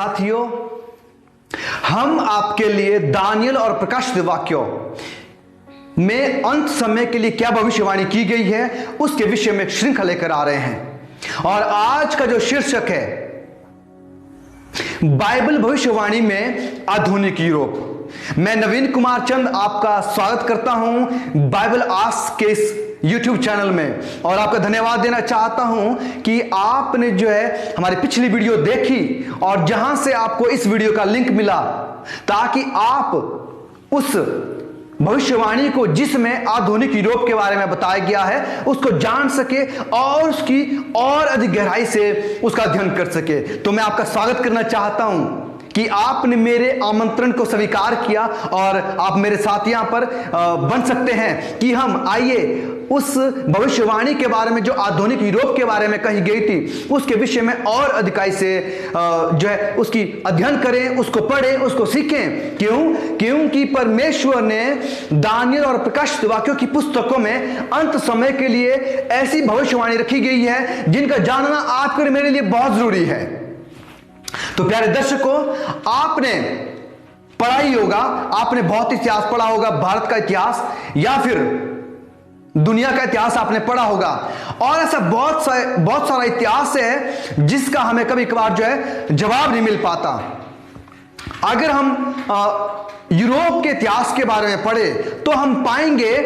साथियों, हम आपके लिए दानियल और प्रकाशित वाक्यों में अंत समय के लिए क्या भविष्यवाणी की गई है उसके विषय में एक श्रृंखला लेकर आ रहे हैं। और आज का जो शीर्षक है बाइबल भविष्यवाणी में आधुनिक यूरोप। मैं नवीन कुमार चंद आपका स्वागत करता हूं बाइबल आस्क के इस YouTube चैनल में, और आपका धन्यवाद देना चाहता हूं कि आपने जो है हमारी पिछली वीडियो देखी और जहां से आपको इस वीडियो का लिंक मिला ताकि आप उस भविष्यवाणी को जिसमें आधुनिक यूरोप के बारे में बताया गया है उसको जान सके और उसकी और अधिक गहराई से उसका अध्ययन कर सके। तो मैं आपका स्वागत करना चाहता हूं कि आपने मेरे आमंत्रण को स्वीकार किया और आप मेरे साथ यहां पर बन सकते हैं कि हम आइए उस भविष्यवाणी के बारे में जो आधुनिक यूरोप के बारे में कही गई थी उसके विषय में और अधिकाई से जो है उसकी अध्ययन करें, उसको पढ़ें, उसको सीखें। क्योंकि परमेश्वर ने दानियल और प्रकाशित वाक्यों की पुस्तकों में अंत समय के लिए ऐसी भविष्यवाणी रखी गई है जिनका जानना आपके और मेरे लिए बहुत जरूरी है। तो प्यारे दर्शकों, आपने पढ़ा ही होगा, आपने बहुत इतिहास पढ़ा होगा, भारत का इतिहास या फिर दुनिया का इतिहास आपने पढ़ा होगा, और ऐसा बहुत सारा इतिहास है जिसका हमें कभी कभार जो है जवाब नहीं मिल पाता। अगर हम यूरोप के इतिहास के बारे में पढ़े तो हम पाएंगे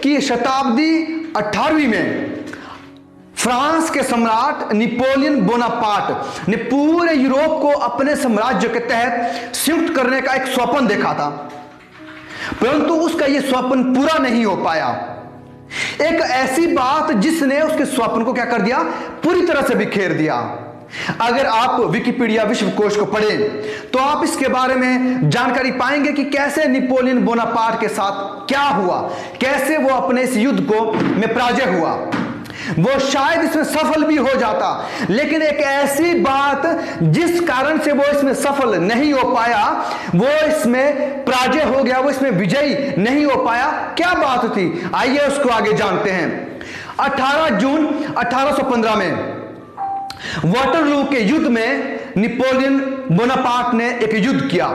कि शताब्दी 18वीं में फ्रांस के सम्राट नेपोलियन बोनापार्ट ने पूरे यूरोप को अपने साम्राज्य के तहत संयुक्त करने का एक स्वप्न देखा था, परंतु उसका यह स्वप्न पूरा नहीं हो पाया। एक ऐसी बात जिसने उसके स्वप्न को क्या कर दिया, पूरी तरह से बिखेर दिया। अगर आप विकिपीडिया विश्वकोश को पढ़ें तो आप इसके बारे में जानकारी पाएंगे कि कैसे नेपोलियन बोनापार्ट के साथ क्या हुआ, कैसे वो अपने इस युद्ध को में पराजय हुआ। वो शायद इसमें सफल भी हो जाता, लेकिन एक ऐसी बात जिस कारण से वो इसमें सफल नहीं हो पाया, वो इसमें पराजय हो गया, वो इसमें विजयी नहीं हो पाया। क्या बात थी, आइए उसको आगे जानते हैं। 18 जून 1815 में वाटरलू के युद्ध में नेपोलियन बोनापार्ट ने एक युद्ध किया,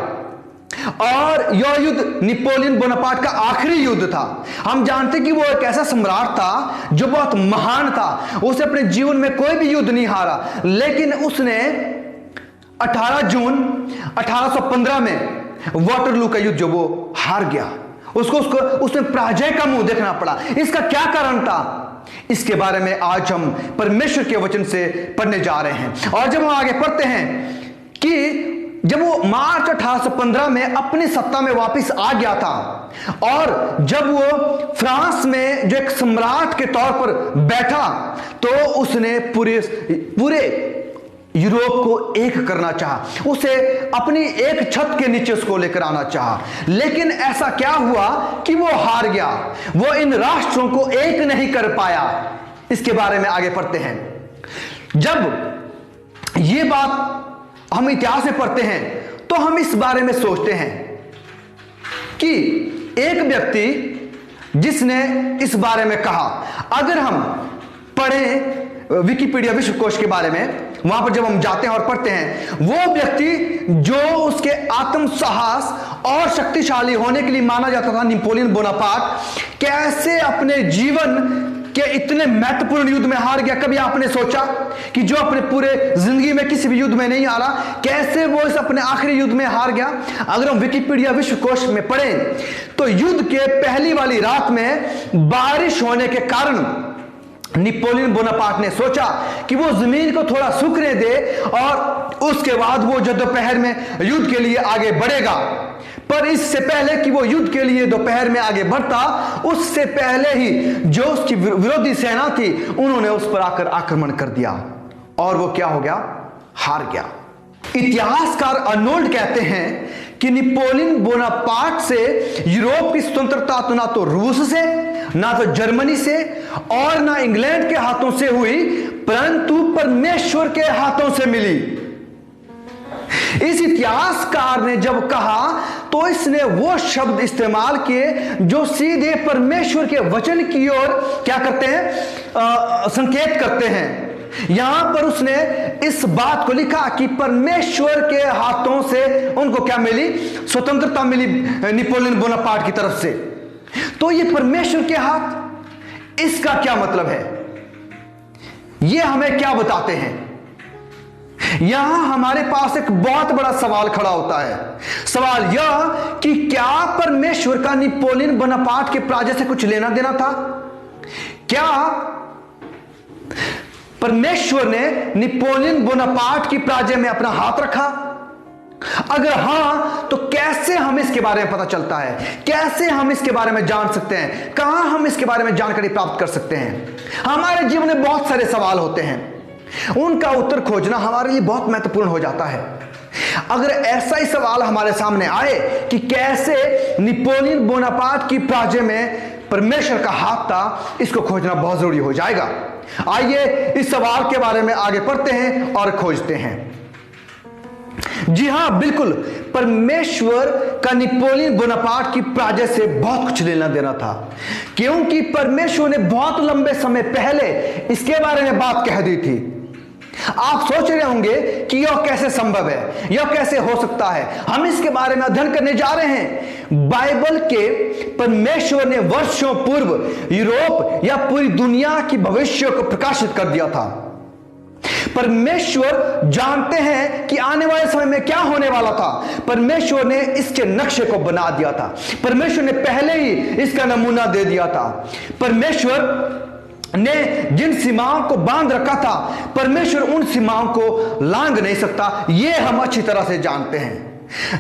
और यह युद्ध नेपोलियन बोनापार्ट का आखिरी युद्ध था। हम जानते कि वो एक ऐसा सम्राट था जो बहुत महान था, उसे अपने जीवन में कोई भी युद्ध नहीं हारा, लेकिन उसने 18 जून 1815 में वाटरलू का युद्ध जो वो हार गया, उसमें पराजय का मुंह देखना पड़ा। इसका क्या कारण था, इसके बारे में आज हम परमेश्वर के वचन से पढ़ने जा रहे हैं। और जब हम आगे पढ़ते हैं कि जब वो मार्च 1815 में अपनी सत्ता में वापस आ गया था, और जब वो फ्रांस में जो एक सम्राट के तौर पर बैठा, तो उसने पूरे यूरोप को एक करना चाहा, उसे अपनी एक छत के नीचे उसको लेकर आना चाहा। लेकिन ऐसा क्या हुआ कि वो हार गया, वो इन राष्ट्रों को एक नहीं कर पाया। इसके बारे में आगे पढ़ते हैं। जब ये बात हम इतिहास में पढ़ते हैं तो हम इस बारे में सोचते हैं कि एक व्यक्ति जिसने इस बारे में कहा, अगर हम पढ़ें विकिपीडिया विश्वकोश के बारे में, वहां पर जब हम जाते हैं और पढ़ते हैं, वो व्यक्ति जो उसके आत्म साहस और शक्तिशाली होने के लिए माना जाता था, नेपोलियन बोनापार्ट, कैसे अपने जीवन कि इतने महत्वपूर्ण युद्ध में हार गया। कभी आपने सोचा कि जो अपने पूरे जिंदगी में किसी भी युद्ध में नहीं हारा, कैसे वो इस अपने आखिरी युद्ध में हार गया। अगर हम विकिपीडिया विश्वकोश में पढ़ें तो युद्ध के पहली वाली रात में बारिश होने के कारण नेपोलियन बोनापार्ट ने सोचा कि वो जमीन को थोड़ा सूखने दे और उसके बाद वो जो दोपहर में युद्ध के लिए आगे बढ़ेगा। पर इससे पहले कि वो युद्ध के लिए दोपहर में आगे बढ़ता, उससे पहले ही जो उसकी विरोधी सेना थी उन्होंने उस पर आकर आक्रमण कर दिया, और वो क्या हो गया, हार गया। इतिहासकार अर्नोल्ड कहते हैं कि नेपोलियन बोनापार्ट से यूरोप की स्वतंत्रता तो ना तो रूस से, ना तो जर्मनी से, और ना इंग्लैंड के हाथों से हुई, परंतु परमेश्वर के हाथों से मिली। इस इतिहासकार ने जब कहा तो इसने वो शब्द इस्तेमाल किए जो सीधे परमेश्वर के वचन की ओर क्या करते हैं, संकेत करते हैं। यहां पर उसने इस बात को लिखा कि परमेश्वर के हाथों से उनको क्या मिली? स्वतंत्रता मिली नेपोलियन बोनापार्ट की तरफ से। तो ये परमेश्वर के हाथ, इसका क्या मतलब है? ये हमें क्या बताते हैं? यहां हमारे पास एक बहुत बड़ा सवाल खड़ा होता है। सवाल यह कि क्या परमेश्वर का नेपोलियन बोनापार्ट के पराजय से कुछ लेना देना था? क्या परमेश्वर ने नेपोलियन बोनापार्ट की पराजय में अपना हाथ रखा? अगर हां, तो कैसे हम इसके बारे में पता चलता है? कैसे हम इसके बारे में जान सकते हैं? कहां हम इसके बारे में जानकारी प्राप्त कर सकते हैं? हमारे जीवन में बहुत सारे सवाल होते हैं, उनका उत्तर खोजना हमारे लिए बहुत महत्वपूर्ण हो जाता है। अगर ऐसा ही सवाल हमारे सामने आए कि कैसे नेपोलियन बोनापार्ट की पराजय में परमेश्वर का हाथ था, इसको खोजना बहुत जरूरी हो जाएगा। आइए इस सवाल के बारे में आगे पढ़ते हैं और खोजते हैं। जी हां, बिल्कुल, परमेश्वर का नेपोलियन बोनापार्ट की पराजय से बहुत कुछ लेना देना था, क्योंकि परमेश्वर ने बहुत लंबे समय पहले इसके बारे में बात कह दी थी। आप सोच रहे होंगे कि यह कैसे संभव है, यह कैसे हो सकता है। हम इसके बारे में अध्ययन करने जा रहे हैं। बाइबल के परमेश्वर ने वर्षों पूर्व यूरोप या पूरी दुनिया की भविष्य को प्रकाशित कर दिया था। परमेश्वर जानते हैं कि आने वाले समय में क्या होने वाला था। परमेश्वर ने इसके नक्शे को बना दिया था। परमेश्वर ने पहले ही इसका नमूना दे दिया था। परमेश्वर ने जिन सीमाओं को बांध रखा था, परमेश्वर उन सीमाओं को लांघ नहीं सकता, यह हम अच्छी तरह से जानते हैं।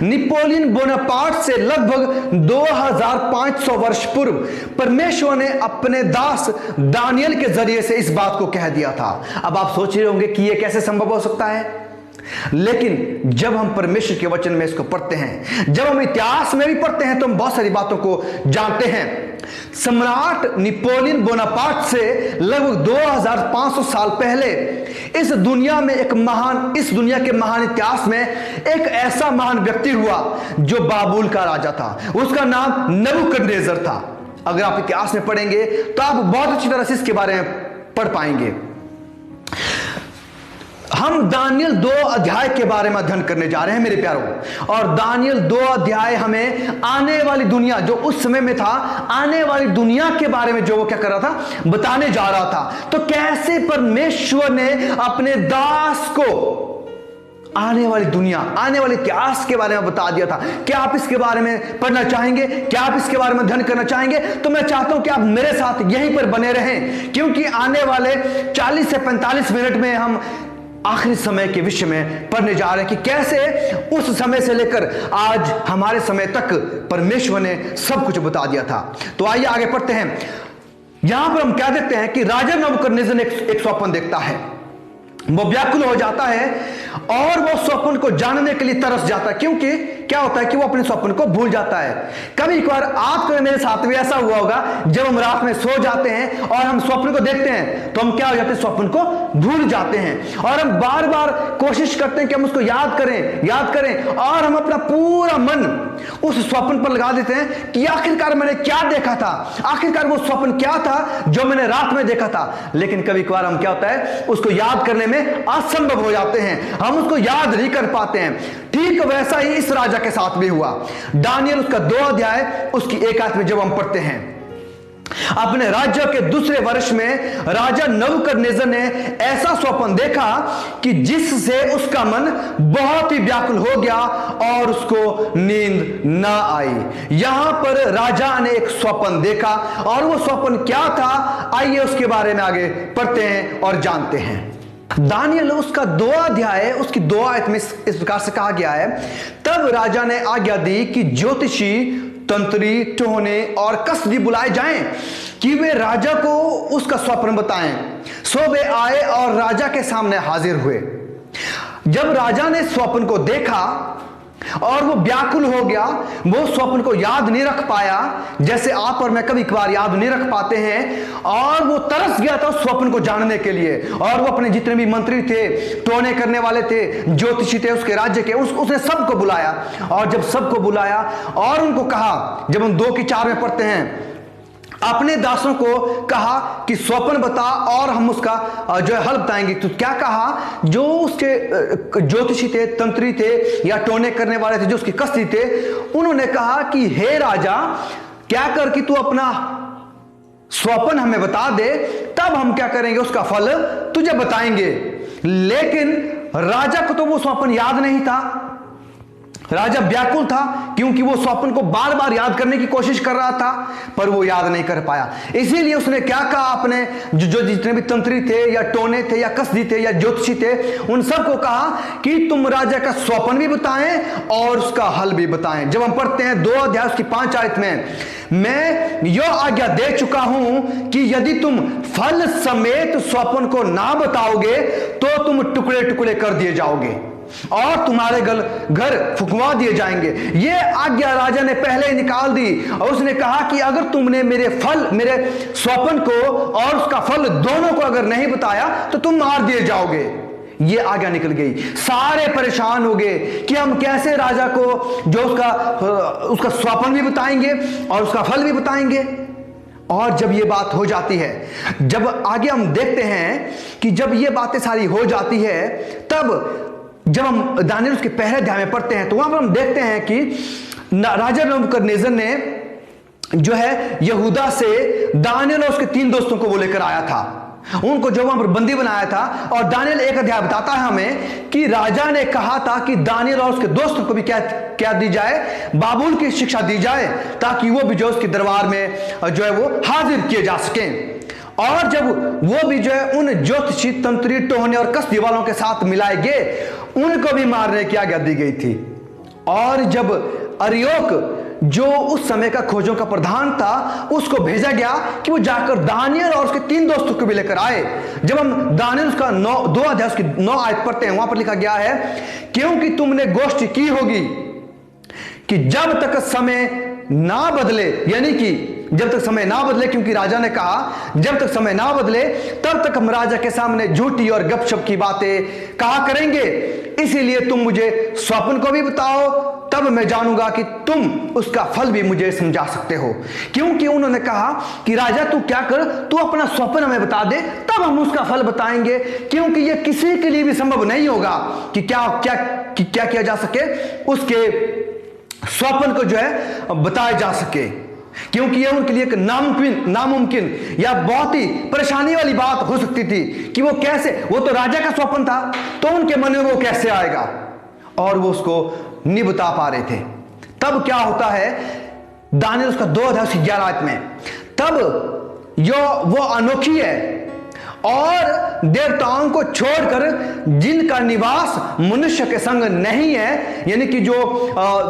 नेपोलियन बोनापार्ट से लगभग 2500 वर्ष पूर्व परमेश्वर ने अपने दास दानियल के जरिए से इस बात को कह दिया था। अब आप सोच रहे होंगे कि यह कैसे संभव हो सकता है, लेकिन जब हम परमेश्वर के वचन में इसको पढ़ते हैं, जब हम इतिहास में भी पढ़ते हैं, तो हम बहुत सारी बातों को जानते हैं। सम्राट नेपोलियन बोनापार्ट से लगभग 2500 साल पहले इस दुनिया के महान इतिहास में एक ऐसा महान व्यक्ति हुआ जो बाबुल का राजा था। उसका नाम नबूकदनेस्सर था। अगर आप इतिहास में पढ़ेंगे तो आप बहुत अच्छी तरह से इसके बारे में पढ़ पाएंगे। हम दानियल 2 अध्याय के बारे में अध्ययन करने जा रहे हैं मेरे प्यारों। और दानियल 2 अध्याय हमें आने वाली दुनिया, जो उस समय में था, आने वाली दुनिया के बारे में जो वो क्या कर रहा था, बताने जा रहा था। तो कैसे परमेश्वर ने अपने दास को आने वाली दुनिया, आने वाले इतिहास के बारे में बता दिया था। क्या आप इसके बारे में पढ़ना चाहेंगे? क्या आप इसके बारे में अध्ययन करना चाहेंगे? तो मैं चाहता हूं कि आप मेरे साथ यहीं पर बने रहें, क्योंकि आने वाले 40 से 45 मिनट में हम आखिरी समय के विषय में पढ़ने जा रहे हैं कि कैसे उस समय से लेकर आज हमारे समय तक परमेश्वर ने सब कुछ बता दिया था। तो आइए आगे पढ़ते हैं। यहां पर हम क्या देखते हैं कि राजा नबूकदनेस्सर ने एक स्वप्न देखता है। वो व्याकुल हो जाता है और वो स्वप्न को जानने के लिए तरस जाता है, क्योंकि क्या होता है कि वो अपने स्वप्न को भूल जाता है। कभी एक बार आपके मेरे साथ भी ऐसा हुआ होगा, जब हम रात में सो जाते हैं और हम स्वप्न को देखते हैं तो हम क्या हो जाते हैं, स्वप्न को भूल जाते हैं। और हम बार बार कोशिश करते हैं कि हम उसको याद करें और हम अपना पूरा मन उस स्वप्न पर लगा देते हैं कि आखिरकार मैंने क्या देखा था, आखिरकार वो स्वप्न क्या था जो मैंने रात में देखा था। लेकिन कभी कभार हम क्या होता है, उसको याद करने में असंभव हो जाते हैं, हम उसको याद नहीं कर पाते हैं। ठीक वैसा ही इस राजा के साथ भी हुआ। दानियल उसका 2 अध्याय उसकी 1 आयत में जब हम पढ़ते हैं, अपने राज्य के दूसरे वर्ष में राजा नबूकदनेस्सर ने ऐसा स्वप्न देखा कि जिससे उसका मन बहुत ही व्याकुल हो गया और उसको नींद न आई। यहां पर राजा ने एक स्वप्न देखा और वो स्वप्न क्या था, आइए उसके बारे में आगे पढ़ते हैं और जानते हैं। दानियल उसका 2 अध्याय उसकी 2 आयत में इस प्रकार से कहा गया है, तब राजा ने आज्ञा दी कि ज्योतिषी, तंत्री, टोहने और कसदी बुलाए जाएं कि वे राजा को उसका स्वप्न बताएं। सो वे आए और राजा के सामने हाजिर हुए। जब राजा ने स्वप्न को देखा और वो व्याकुल हो गया, वो स्वप्न को याद नहीं रख पाया, जैसे आप और मैं कभी कभार याद नहीं रख पाते हैं, और वो तरस गया था उस स्वप्न को जानने के लिए। और वो अपने जितने भी मंत्री थे, टोने करने वाले थे, ज्योतिषी थे उसके राज्य के, उसने सबको बुलाया। और जब सबको बुलाया और उनको कहा, जब हम 2 की 4 में पढ़ते हैं, अपने दासों को कहा कि स्वप्न बता और हम उसका जो है हल बताएंगे। तो क्या कहा, जो उसके ज्योतिषी थे, तंत्री थे या टोने करने वाले थे, जो उसके कसदी थे, उन्होंने कहा कि हे राजा, क्या कर कि तू अपना स्वप्न हमें बता दे, तब हम क्या करेंगे, उसका फल तुझे बताएंगे। लेकिन राजा को तो वो स्वप्न याद नहीं था। राजा व्याकुल था क्योंकि वो स्वप्न को बार बार याद करने की कोशिश कर रहा था, पर वो याद नहीं कर पाया। इसीलिए उसने क्या कहा, अपने जो जितने भी तंत्री थे या टोने थे या कसदी थे या ज्योतिषी थे, उन सबको कहा कि तुम राजा का स्वप्न भी बताएं और उसका हल भी बताएं। जब हम पढ़ते हैं 2 अध्याय उसकी 5 आयत में, मैं यह आज्ञा दे चुका हूं कि यदि तुम फल समेत स्वप्न को ना बताओगे तो तुम टुकड़े टुकड़े कर दिए जाओगे और तुम्हारे घर फुकवा दिए जाएंगे। यह आज्ञा राजा ने पहले ही निकाल दी और उसने कहा कि अगर तुमने मेरे स्वप्न को और उसका फल दोनों को अगर नहीं बताया तो तुम मार दिए जाओगे। यह आज्ञा निकल गई। सारे परेशान हो गए कि हम कैसे राजा को जो उसका स्वप्न भी बताएंगे और उसका फल भी बताएंगे। और जब ये बात हो जाती है, जब आगे हम देखते हैं कि जब ये बातें सारी हो जाती है, तब जब हम दानियेल उसके पहले अध्याय में पढ़ते हैं तो वहां पर हम देखते हैं कि राजा नबूकदनेस्सर ने जो है यहूदा से दानियेल और उसके 3 दोस्तों को वो लेकर आया था, उनको जो वहां पर बंदी बनाया था। और दानियेल 1 अध्याय बताता है हमें कि राजा ने कहा था कि दानियेल और उसके दोस्तों को भी क्या दी जाए, बाबुल की शिक्षा दी जाए, ताकि वो भी जो उसके दरबार में जो है वो हाजिर किए जा सकें। और जब वो भी जो है उन ज्योतिषी, तंत्री, टोहने और कसदी वालों के साथ मिलाए गए, उनको भी मारने की आज्ञा दी गई थी। और जब अर्योक जो उस समय का खोजों का प्रधान था, उसको भेजा गया कि वो जाकर दानियेल और उसके 3 दोस्तों को भी लेकर आए। जब हम दानियेल उसका 2 अध्याय उसकी 9 आयत पढ़ते हैं, वहां पर लिखा गया है, क्योंकि तुमने गोष्ठी की होगी कि जब तक समय ना बदले, यानी कि जब तक समय ना बदले, क्योंकि राजा ने कहा जब तक समय ना बदले तब तक हम राजा के सामने झूठी और गपशप की बातें कहा करेंगे। इसीलिए तुम मुझे स्वप्न को भी बताओ, तब मैं जानूंगा कि तुम उसका फल भी मुझे समझा सकते हो। क्योंकि उन्होंने कहा कि राजा तू क्या कर, तू अपना स्वप्न हमें बता दे, तब हम उसका फल बताएंगे। क्योंकि यह किसी के लिए भी संभव नहीं होगा कि क्या किया जा सके, उसके स्वप्न को जो है बताया जा सके, क्योंकि यह उनके लिए एक नामुमकिन या बहुत ही परेशानी वाली बात हो सकती थी कि वो कैसे, वो तो राजा का स्वप्न था, तो उनके मन में वो कैसे आएगा, और वो उसको नहीं बता पा रहे थे। तब क्या होता है, दानियेल उसका 2 अध्याय 11 आयत में, तब वो अनोखी है और देवताओं को छोड़कर जिनका निवास मनुष्य के संग नहीं है, यानी कि जो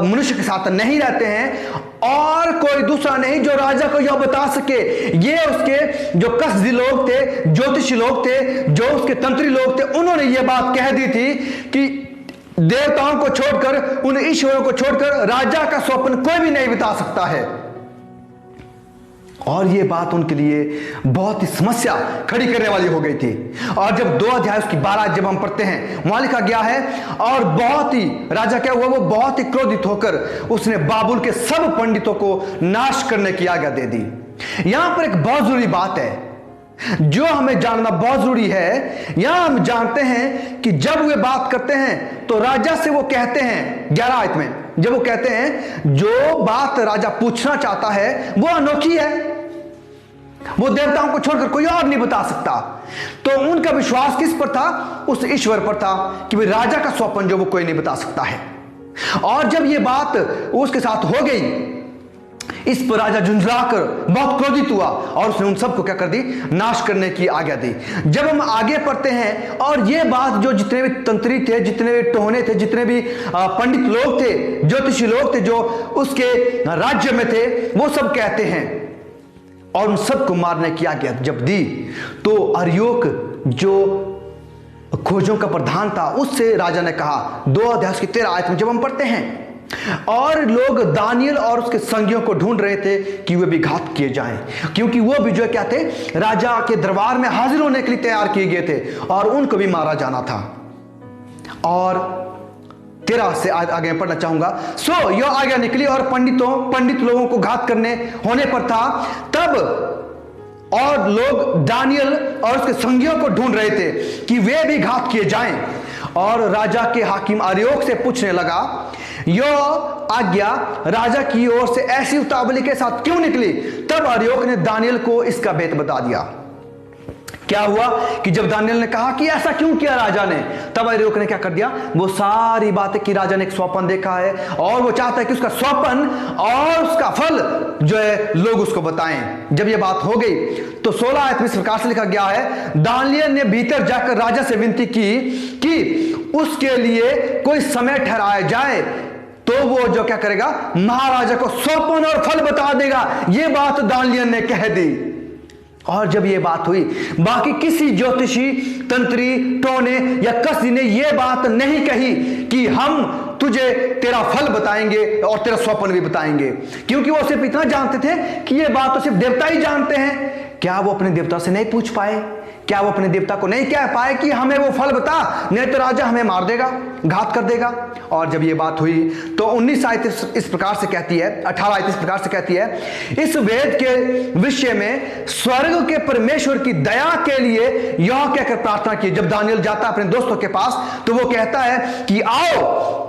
मनुष्य के साथ नहीं रहते हैं, और कोई दूसरा नहीं जो राजा को यह बता सके। ये उसके जो कसदी लोग थे, ज्योतिषी लोग थे, जो उसके तंत्री लोग थे, उन्होंने ये बात कह दी थी कि देवताओं को छोड़कर, उन ईश्वरों को छोड़कर राजा का स्वप्न कोई भी नहीं बता सकता है। और ये बात उनके लिए बहुत ही समस्या खड़ी करने वाली हो गई थी। और जब 2 अध्याय उसकी 12 जब हम पढ़ते हैं, वहां लिखा गया है, और बहुत ही राजा क्या हुआ, वो बहुत ही क्रोधित होकर उसने बाबुल के सब पंडितों को नाश करने की आज्ञा दे दी। यहां पर एक बहुत जरूरी बात है जो हमें जानना बहुत जरूरी है। यहां हम जानते हैं कि जब वे बात करते हैं तो राजा से वो कहते हैं 11 आयत में, जब वो कहते हैं जो बात राजा पूछना चाहता है वो अनोखी है, वो देवताओं को छोड़कर कोई और नहीं बता सकता। तो उनका विश्वास किस पर था, उस ईश्वर पर था कि भाई राजा का स्वप्न जो वो कोई नहीं बता सकता है। और जब ये बात उसके साथ हो गई, इस पर राजा झुंझलाकर बहुत क्रोधित हुआ और उसने उन सबको क्या कर दी, नाश करने की आज्ञा दी। जब हम आगे पढ़ते हैं और ये बात जो जितने भी तंत्री थे, जितने भी टोहने थे, जितने भी पंडित लोग थे, ज्योतिषी लोग थे जो उसके राज्य में थे, वो सब कहते हैं, और उन सबको मारने की आज्ञा जब दी तो अर्योक जो खोजों का प्रधान था, उससे राजा ने कहा 2 अध्याय की 13 आयत में जब हम पढ़ते हैं, और लोग दानियेल और उसके संगियों को ढूंढ रहे थे कि वे भी घात किए जाएं, क्योंकि वो भी जो क्या थे, राजा के दरबार में हाजिर होने के लिए तैयार किए गए थे और उनको भी मारा जाना था। और 13 से आगे पढ़ना चाहूंगा। सो यह आज्ञा निकली और पंडित लोगों को घात करने होने पर था। तब और लोग दानियल और उसके संगियों को ढूंढ रहे थे कि वे भी घात किए जाएं। और राजा के हाकिम अर्योक से पूछने लगा, यह आज्ञा राजा की ओर से ऐसी उतावली के साथ क्यों निकली? तब अर्योक ने दानियल को इसका भेद बता दिया। क्या हुआ कि जब दानियल ने कहा कि ऐसा क्यों किया राजा ने, तब अर्योक ने क्या कर दिया, वो सारी बातें कि राजा ने एक स्वप्न देखा है और वो चाहता है कि उसका स्वप्न और उसका फल जो है लोग उसको बताएं। जब ये बात हो गई तो 16 आयत में इस प्रकार से लिखा गया है, दानियल ने भीतर जाकर राजा से विनती की कि उसके लिए कोई समय ठहराया जाए, तो वो जो क्या करेगा, महाराजा को स्वप्न और फल बता देगा। ये बात दानियल ने कह दी। और जब ये बात हुई, बाकी किसी ज्योतिषी, तंत्री, टोने या कसी ने ये बात नहीं कही कि हम तुझे तेरा फल बताएंगे और तेरा स्वप्न भी बताएंगे, क्योंकि वो सिर्फ इतना जानते थे कि ये बात तो सिर्फ देवता ही जानते हैं। क्या वो अपने देवता से नहीं पूछ पाए? क्या वो अपने देवता को नहीं कह पाए कि हमें वो फल बता, नहीं तो राजा हमें मार देगा, घात कर देगा? और जब ये बात हुई तो 19 आयत इस प्रकार से कहती है, 18 आयत इस प्रकार से कहती है, इस वेद के विषय में स्वर्ग के परमेश्वर की दया के लिए यह कहकर प्रार्थना की। जब दानियल जाता है अपने दोस्तों के पास तो वो कहता है कि आओ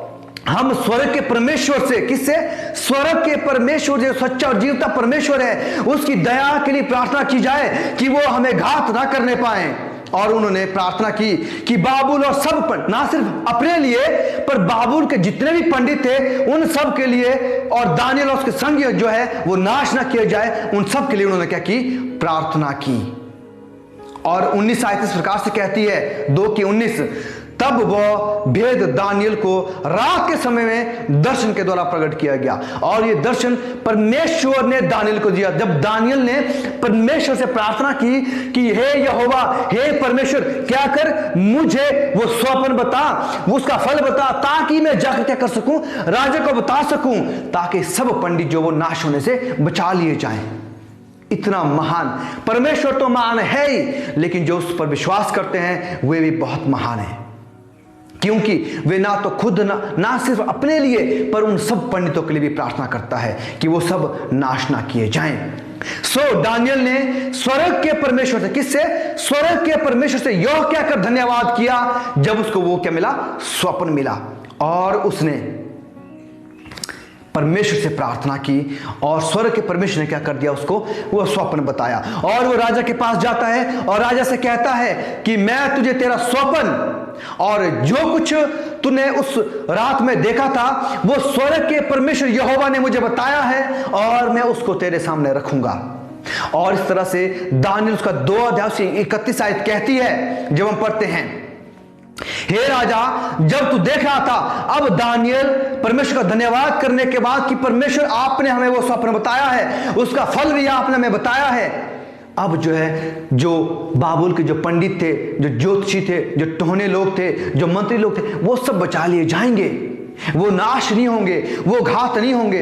हम स्वर्ग के परमेश्वर से, किससे? स्वर्ग के परमेश्वर जो सच्चा और जीवता परमेश्वर है, उसकी दया के लिए प्रार्थना की जाए कि वो हमें घात ना करने पाए। और उन्होंने प्रार्थना की कि बाबुल और सब पर, ना सिर्फ अपने लिए पर बाबुल के जितने भी पंडित थे उन सब के लिए, और दानियल और उसके संग जो है वो नाश ना किया जाए, उन सब के लिए उन्होंने क्या की? प्रार्थना की। और 19 आयत इस प्रकार से कहती है, 2 की 19, तब वह भेद दानियल को रात के समय में दर्शन के द्वारा प्रकट किया गया। और यह दर्शन परमेश्वर ने दानियल को दिया। जब दानियल ने परमेश्वर से प्रार्थना की कि हे यहोवा, हे परमेश्वर, क्या कर, मुझे वो स्वप्न बता, उसका फल बता, ताकि मैं जाकर क्या कर सकूं, राजा को बता सकूं, ताकि सब पंडित जो वो नाश होने से बचा लिए जाएं। इतना महान परमेश्वर तो महान है ही, लेकिन जो उस पर विश्वास करते हैं वे भी बहुत महान हैं, क्योंकि वे ना तो खुद ना सिर्फ अपने लिए पर उन सब पंडितों के लिए भी प्रार्थना करता है कि वो सब नाश ना किए जाएं। सो दानियल ने स्वर्ग के परमेश्वर से, किससे? स्वर्ग के परमेश्वर से यह कहकर धन्यवाद किया जब उसको वो क्या मिला? स्वप्न मिला। और उसने परमेश्वर से प्रार्थना की और स्वर्ग के परमेश्वर ने क्या कर दिया? उसको वो स्वप्न बताया। और वो राजा के पास जाता है और राजा से कहता है कि मैं तुझे तेरा स्वप्न और जो कुछ तूने उस रात में देखा था वो स्वर्ग के परमेश्वर यहोवा ने मुझे बताया है और मैं उसको तेरे सामने रखूंगा। और इस तरह से दानियल उसका 2 अध्याय से 31 आयत कहती है, जब हम पढ़ते हैं, हे राजा, जब तू देख रहा था, अब दानियल परमेश्वर का धन्यवाद करने के बाद कि परमेश्वर आपने हमें वो स्वप्न बताया है, उसका फल भी आपने हमें बताया है। अब जो है, जो बाबुल के जो पंडित थे, जो ज्योतिषी थे, जो टोहने लोग थे, जो मंत्री लोग थे, वो सब बचा लिए जाएंगे, वो नाश नहीं होंगे, वो घात नहीं होंगे।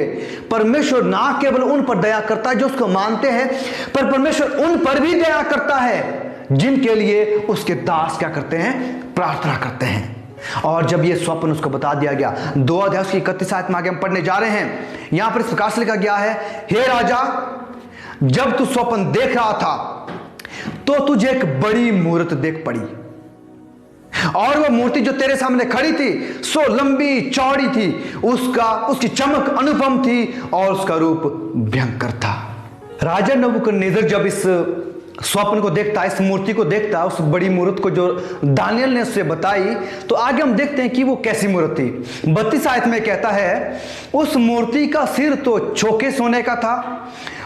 परमेश्वर ना केवल उन पर दया करता है जो उसको मानते हैं, पर परमेश्वर उन पर भी दया करता है जिनके लिए उसके दास क्या करते हैं? प्रार्थना करते हैं। और जब ये स्वप्न उसको बता दिया गया, 2 अध्याय की 31 आयत में आगे हम पढ़ने जा रहे हैं, यहां पर इस प्रकार से लिखा गया है, हे राजा, जब तू स्वप्न देख रहा था तो तुझे एक बड़ी मूर्त देख पड़ी, और वह मूर्ति जो तेरे सामने खड़ी थी सो लंबी चौड़ी थी, उसकी चमक अनुपम थी और उसका रूप भयंकर था। राजा नबूकदनेस्सर जब इस स्वप्न को देखता, इस मूर्ति को देखता, उस बड़ी मूर्त को जो दानियल ने उससे बताई, तो आगे हम देखते हैं कि वो कैसी मूर्त थी। 32 आयत में कहता है, उस मूर्ति का सिर तो चौके सोने का था,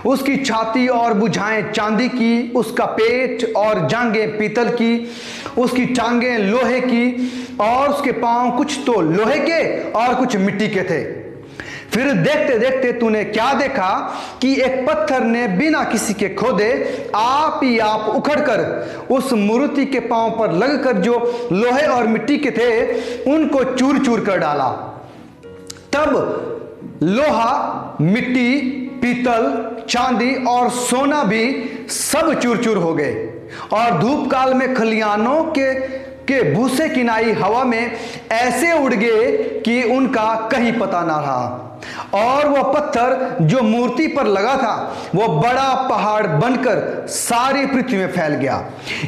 उसकी छाती और भुजाएं चांदी की, उसका पेट और जांघें पीतल की, उसकी टांगें लोहे की, और उसके पांव कुछ तो लोहे के और कुछ मिट्टी के थे। फिर देखते देखते तूने क्या देखा कि एक पत्थर ने बिना किसी के खोदे आप ही आप उखड़कर उस मूर्ति के पांव पर लगकर जो लोहे और मिट्टी के थे उनको चूर चूर कर डाला। तब लोहा, मिट्टी, पीतल, चांदी और सोना भी सब चूर चूर हो गए, और धूप काल में खलियानों के के भूसे किनाई हवा में ऐसे उड़ गए कि उनका कहीं पता ना रहा। और वह पत्थर जो मूर्ति पर लगा था वो बड़ा पहाड़ बनकर सारी पृथ्वी में फैल गया।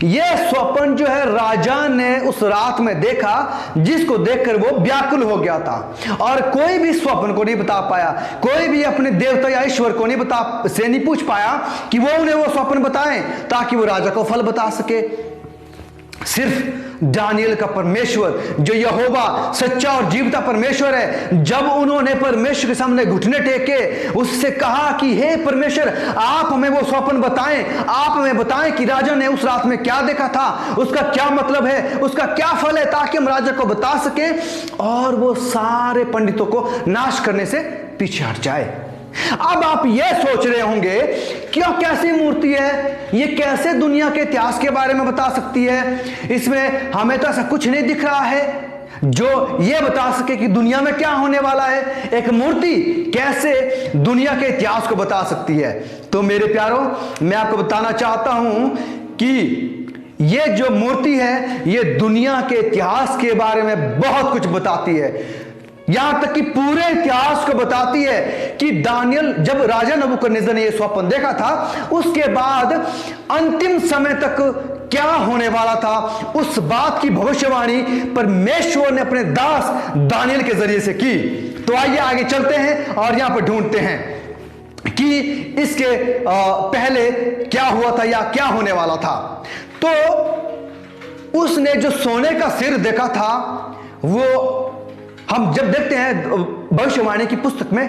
यह स्वप्न जो है राजा ने उस रात में देखा, जिसको देखकर वो व्याकुल हो गया था। और कोई भी स्वप्न को नहीं बता पाया, कोई भी अपने देवता या ईश्वर को नहीं पूछ पाया कि वो उन्हें वो स्वप्न बताएं ताकि वो राजा को फल बता सके। सिर्फ दानियल का परमेश्वर जो यहोवा सच्चा और जीवता परमेश्वर है, जब उन्होंने परमेश्वर के सामने घुटने टेके उससे कहा कि हे परमेश्वर, आप हमें वो स्वप्न बताएं, आप हमें बताएं कि राजा ने उस रात में क्या देखा था, उसका क्या मतलब है, उसका क्या फल है, ताकि हम राजा को बता सकें और वो सारे पंडितों को नाश करने से पीछे हट जाए। अब आप यह सोच रहे होंगे क्यों, कैसी मूर्ति है ये, कैसे दुनिया के इतिहास के बारे में बता सकती है, इसमें हमें तो ऐसा कुछ नहीं दिख रहा है जो ये बता सके कि दुनिया में क्या होने वाला है। एक मूर्ति कैसे दुनिया के इतिहास को बता सकती है? तो मेरे प्यारों, मैं आपको बताना चाहता हूं कि ये जो मूर्ति है ये दुनिया के इतिहास के बारे में बहुत कुछ बताती है। यहां तक कि पूरे इतिहास को बताती है कि दानियल, जब राजा नबूकदनेस्सर ने यह स्वप्न देखा था, उसके बाद अंतिम समय तक क्या होने वाला था, उस बात की भविष्यवाणी परमेश्वर ने अपने दास दानियल के जरिए से की। तो आइए आगे चलते हैं और यहां पर ढूंढते हैं कि इसके पहले क्या हुआ था या क्या होने वाला था। तो उसने जो सोने का सिर देखा था, वो हम जब देखते हैं भविष्यवाणी की पुस्तक में,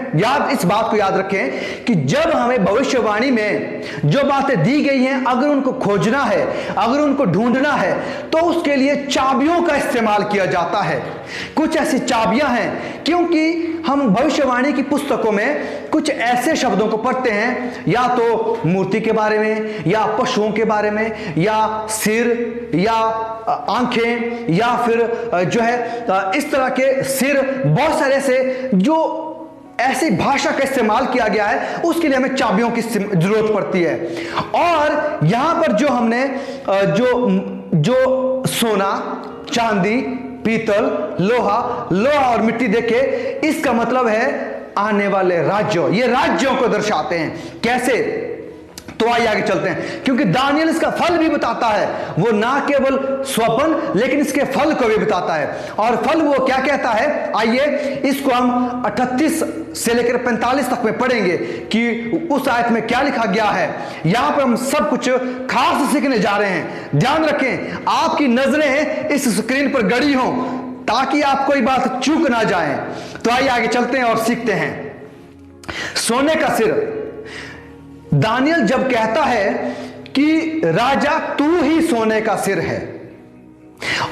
इस बात को याद रखें कि जब हमें भविष्यवाणी में जो बातें दी गई हैं, अगर उनको खोजना है, अगर उनको ढूंढना है, तो उसके लिए चाबियों का इस्तेमाल किया जाता है। कुछ ऐसी चाबियां हैं, क्योंकि हम भविष्यवाणी की पुस्तकों में कुछ ऐसे शब्दों को पढ़ते हैं, या तो मूर्ति के बारे में, या पशुओं के बारे में, या सिर, या आंखें, या फिर जो है इस तरह के सिर, बहुत सारे से जो ऐसी भाषा का इस्तेमाल किया गया है, उसके लिए हमें चाबियों की जरूरत पड़ती है। और यहां पर जो हमने जो सोना, चांदी, पीतल, लोहा और मिट्टी देखे, इसका मतलब है आने वाले राज्यों, ये राज्यों को दर्शाते हैं। कैसे? तो आइए आगे चलते हैं, क्योंकि दानियल इसका फल भी बताता है। वो ना केवल स्वप्न, लेकिन इसके फल को भी बताता है। और फल वो क्या कहता है, आइए इसको हम 38 से लेकर 45 तक में पढ़ेंगे कि उस आयत में क्या लिखा गया है। यहां पर हम सब कुछ खास सीखने जा रहे हैं। ध्यान रखें, आपकी नजरें इस स्क्रीन पर गड़ी हों ताकि आप कोई बात चूक ना जाए। तो आइए आगे चलते हैं और सीखते हैं। सोने का सिर, दानियल जब कहता है कि राजा तू ही सोने का सिर है,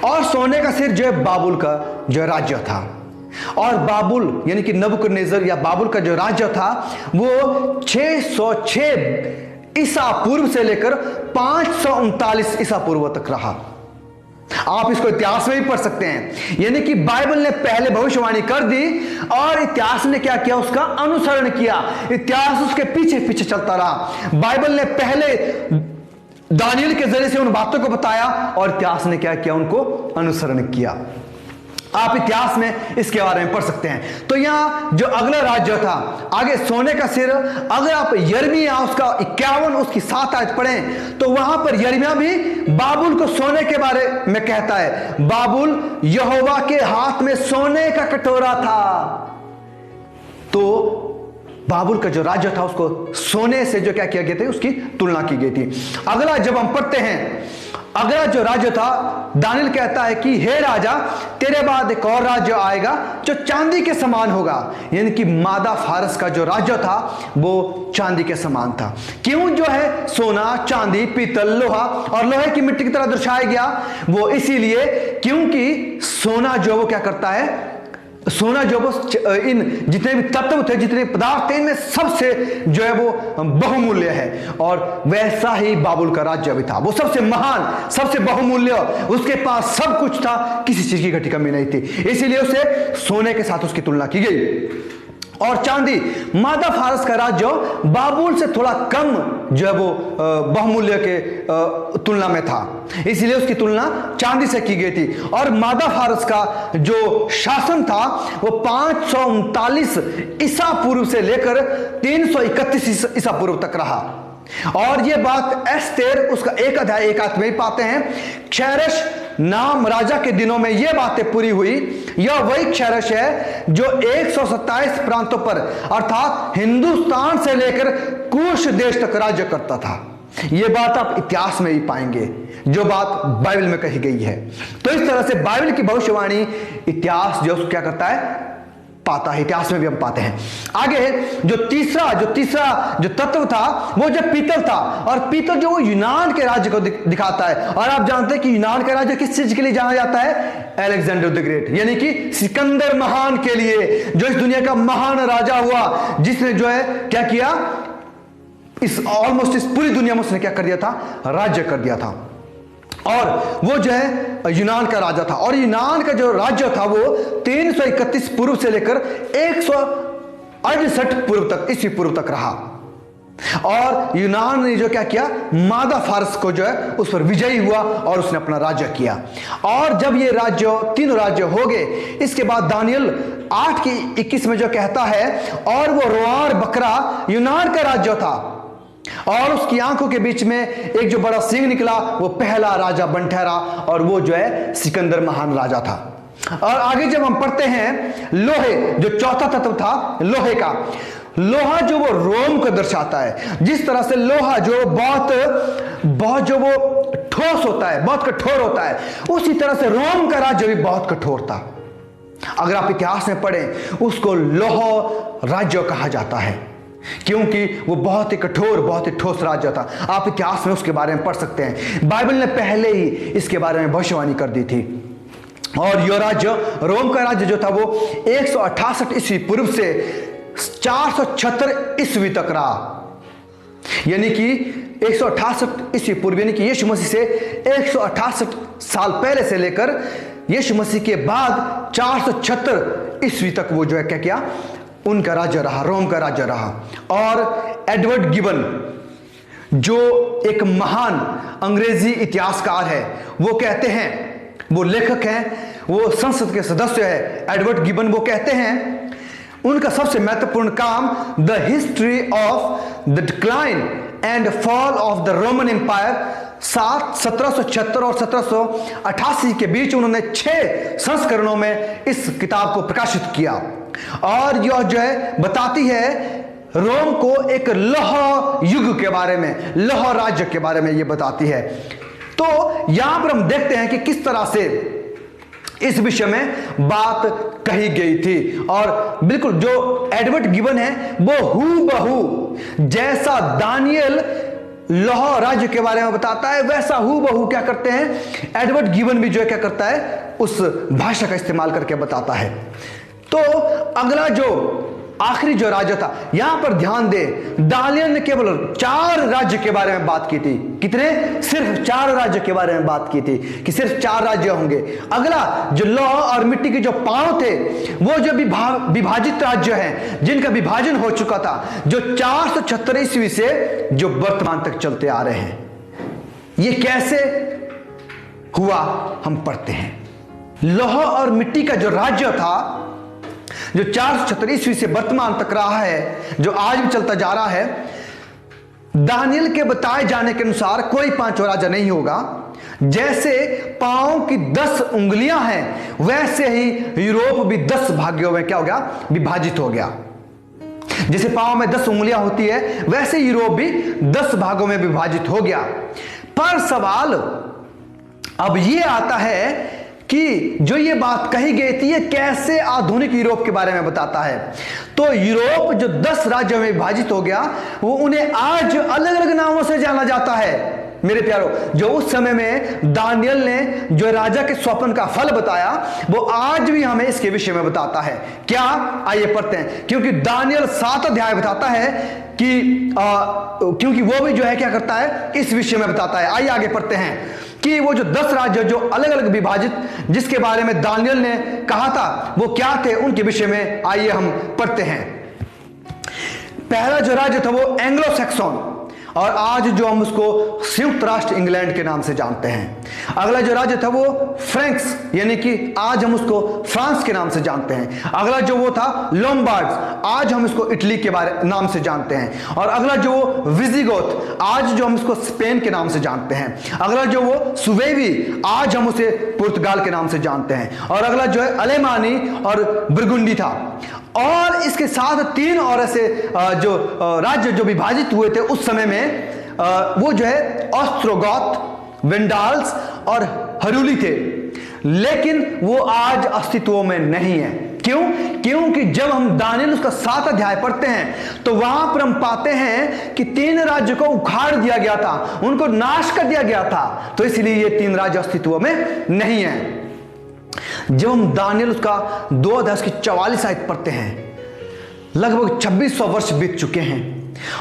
और सोने का सिर जो है बाबुल का जो राज्य था, और बाबुल यानी कि नबूकदनेस्सर या बाबुल का जो राज्य था वो 606 ईसा पूर्व से लेकर 539 ईसा पूर्व तक रहा। आप इसको इतिहास में भी पढ़ सकते हैं। यानी कि बाइबल ने पहले भविष्यवाणी कर दी और इतिहास ने क्या किया, उसका अनुसरण किया। इतिहास उसके पीछे पीछे चलता रहा। बाइबल ने पहले दानियल के जरिए से उन बातों को बताया और इतिहास ने क्या किया, उनको अनुसरण किया। आप इतिहास में इसके बारे में पढ़ सकते हैं। तो यहां जो अगला राज्य था, आगे सोने का सिर, अगर आप यिर्मयाह उसका 51 उसकी 7 आयत पढ़ें तो वहां पर यिर्मयाह भी बाबुल को सोने के बारे में कहता है। बाबुल यहोवा के हाथ में सोने का कटोरा था। तो बाबुल का जो राज्य था उसको सोने से जो क्या किया गया था, उसकी तुलना की गई थी। अगला जब हम पढ़ते हैं, अगला जो राज्य था, दानियल कहता है कि हे राजा, तेरे बाद एक और राज्य आएगा जो चांदी के समान होगा। यानी कि मादा फारस का जो राज्य था वो चांदी के समान था। क्यों जो है सोना, चांदी, पीतल, लोहा और लोहे की मिट्टी की तरह दर्शाया गया, वो इसीलिए क्योंकि सोना जो वो क्या करता है, सोना जो वो इन जितने भी तत्व थे, जितने पदार्थ थे, इनमें सबसे जो है वो बहुमूल्य है। और वैसा ही बाबुल का राज्य भी था, वो सबसे महान, सबसे बहुमूल्य, उसके पास सब कुछ था, किसी चीज की घटी कमी नहीं थी, इसीलिए उसे सोने के साथ उसकी तुलना की गई। और चांदी। मादा फारस का राज्य बाबुल से थोड़ा कम जो है वो बहुमूल्य के तुलना में था, इसलिए उसकी तुलना चांदी से की गई थी। और मादा फारस का जो शासन था वो 539 ईसा पूर्व से लेकर 331 ईसा पूर्व तक रहा। और ये बात एस्तेर उसका 1 अध्याय 1 आयत में ही पाते हैं। क्षैरश नाम राजा के दिनों में यह बातें पूरी हुई। यह वही क्षैरश है जो 127 प्रांतों पर अर्थात हिंदुस्तान से लेकर कुश देश तक राज्य करता था। यह बात आप इतिहास में भी पाएंगे, जो बात बाइबल में कही गई है। तो इस तरह से बाइबल की भविष्यवाणी इतिहास जो क्या करता है, पाता है। इतिहास में भी हम पाते हैं। आगे जो तीसरा जो तत्व था वो जब पीतल था, और पीतल जो यूनान के राज्य को दिखाता है। और आप जानते हैं कि यूनान का राज्य किस चीज के लिए जाना जाता है? अलेक्जेंडर द ग्रेट, यानी कि सिकंदर महान के लिए, जो इस दुनिया का महान राजा हुआ, जिसने जो है क्या किया, इस पूरी दुनिया में उसने क्या कर दिया था? राज्य कर दिया था। और वो जो है यूनान का राजा था। और यूनान का जो राज्य था वो 331 पूर्व से लेकर 168 पूर्व तक, ईस्वी पूर्व तक रहा। और यूनान ने जो क्या किया, मादा फारस को जो है उस पर विजयी हुआ और उसने अपना राज्य किया। और जब ये तीनों राज्य हो गए, इसके बाद दानियल 8:21 में जो कहता है, और वो रोआर बकरा यूनान का राज्य था, और उसकी आंखों के बीच में एक जो बड़ा सिंह निकला, वो पहला राजा बन ठहरा, और वो जो है सिकंदर महान राजा था। और आगे जब हम पढ़ते हैं, लोहे जो चौथा तत्व था, लोहे का, लोहा जो वो रोम को दर्शाता है। जिस तरह से लोहा जो बहुत जो वो ठोस होता है, बहुत कठोर होता है, उसी तरह से रोम का राज्य भी बहुत कठोर था। अगर आप इतिहास में पढ़ें, उसको लोह राज्य कहा जाता है, क्योंकि वो बहुत ही कठोर, बहुत ही ठोस राज्य था। आप इतिहास में उसके बारे में पढ़ सकते हैं। बाइबल ने पहले ही इसके बारे में भविष्यवाणी कर दी थी। और यह राज्य, रोम का राज्य जो था वो 168 ईस्वी पूर्व से 476 ईस्वी तक रहा। यानी कि 168 ईस्वी पूर्व, यानी कि यीशु मसीह से 168 साल पहले से लेकर यीशु मसीह के बाद 476 ईस्वी तक वो जो है क्या किया, उनका राज्य रहा, रोम का राज्य रहा। और एडवर्ड गिबन जो एक महान अंग्रेजी इतिहासकार है, वो कहते हैं, वो लेखक हैं, वो संसद के सदस्य है, एडवर्ड गिबन, वो कहते हैं उनका सबसे महत्वपूर्ण काम the history of the decline and fall of the Roman Empire 1776 और 1788 के बीच उन्होंने 6 संस्करणों में इस किताब को प्रकाशित किया। और यह जो है बताती है रोम को एक लौह युग के बारे में, लौह राज्य के बारे में यह बताती है। तो यहां पर हम देखते हैं कि किस तरह से इस विषय में बात कही गई थी। और बिल्कुल जो एडवर्ड गिबन है वो हूबहू जैसा दानियल लौह राज्य के बारे में बताता है, वैसा हूबहू क्या करते हैं, एडवर्ड गिबन भी जो है क्या करता है, उस भाषा का इस्तेमाल करके बताता है। तो अगला जो आखिरी जो राज्य था, यहां पर ध्यान दे, दानियल ने केवल 4 राज्य के बारे में बात की थी। कितने? सिर्फ 4 राज्य के बारे में बात की थी कि सिर्फ 4 राज्य होंगे। अगला जो लौह और मिट्टी के जो पांव थे, वो जो विभाजित राज्य हैं, जिनका विभाजन हो चुका था, जो 476 ईस्वी से जो वर्तमान तक चलते आ रहे हैं। ये कैसे हुआ हम पढ़ते हैं। लौह और मिट्टी का जो राज्य था, जो 476 ईस्वी से वर्तमान तक रहा है, जो आज भी चलता जा रहा है, दानियल के बताए जाने के अनुसार कोई 5वां राजा नहीं होगा। जैसे पांव की 10 उंगलियां हैं, वैसे ही यूरोप भी 10 भाग्यों में क्या हो गया, विभाजित हो गया। जैसे पांव में 10 उंगलियां होती है, वैसे यूरोप भी 10 भागों में विभाजित हो गया। पर सवाल अब ये आता है कि जो ये बात कही गई थी, ये कैसे आधुनिक यूरोप के बारे में बताता है। तो यूरोप जो 10 राज्यों में विभाजित हो गया, वो उन्हें आज अलग अलग नामों से जाना जाता है। मेरे प्यारो, जो उस समय में दानियल ने जो राजा के स्वप्न का फल बताया, वो आज भी हमें इसके विषय में बताता है। क्या? आइए पढ़ते हैं। क्योंकि दानियल 7 अध्याय बताता है कि क्योंकि वो भी जो है क्या करता है, इस विषय में बताता है। आइए आगे पढ़ते हैं कि वो जो 10 राज्य जो अलग अलग विभाजित, जिसके बारे में दानियल ने कहा था, वो क्या थे, उनके विषय में आइए हम पढ़ते हैं। पहला जो राज्य था वो एंग्लो सैक्सन, और आज जो हम उसको संयुक्त राष्ट्र इंग्लैंड के नाम से जानते हैं। अगला जो राज्य था वो फ्रैंक्स, यानी कि आज हम उसको फ्रांस के नाम से जानते हैं। अगला जो वो था लोम्बार्ड्स, आज हम इसको इटली के नाम से जानते हैं। और अगला जो वो विजिगोथ, आज जो हम इसको स्पेन के नाम से जानते हैं। अगला जो वो सुवेवी, आज हम उसे पुर्तगाल के नाम से जानते हैं। और अगला जो है अलेमानी और बुर्गुंडी था। और इसके साथ 3 और ऐसे जो राज्य जो विभाजित हुए थे उस समय में, वो जो है ऑस्ट्रोगॉथ, वेंडाल्स और हरूली थे, लेकिन वो आज अस्तित्व में नहीं है। क्यों? क्योंकि जब हम दानिएल उसका 7 अध्याय पढ़ते हैं तो वहां पर हम पाते हैं कि 3 राज्य को उखाड़ दिया गया था, उनको नाश कर दिया गया था, तो इसलिए ये 3 राज्य अस्तित्व में नहीं है। जब हम दानिएल उसका 2 अध्याय की 44 आयत पढ़ते हैं, लगभग 2600 वर्ष बीत चुके हैं,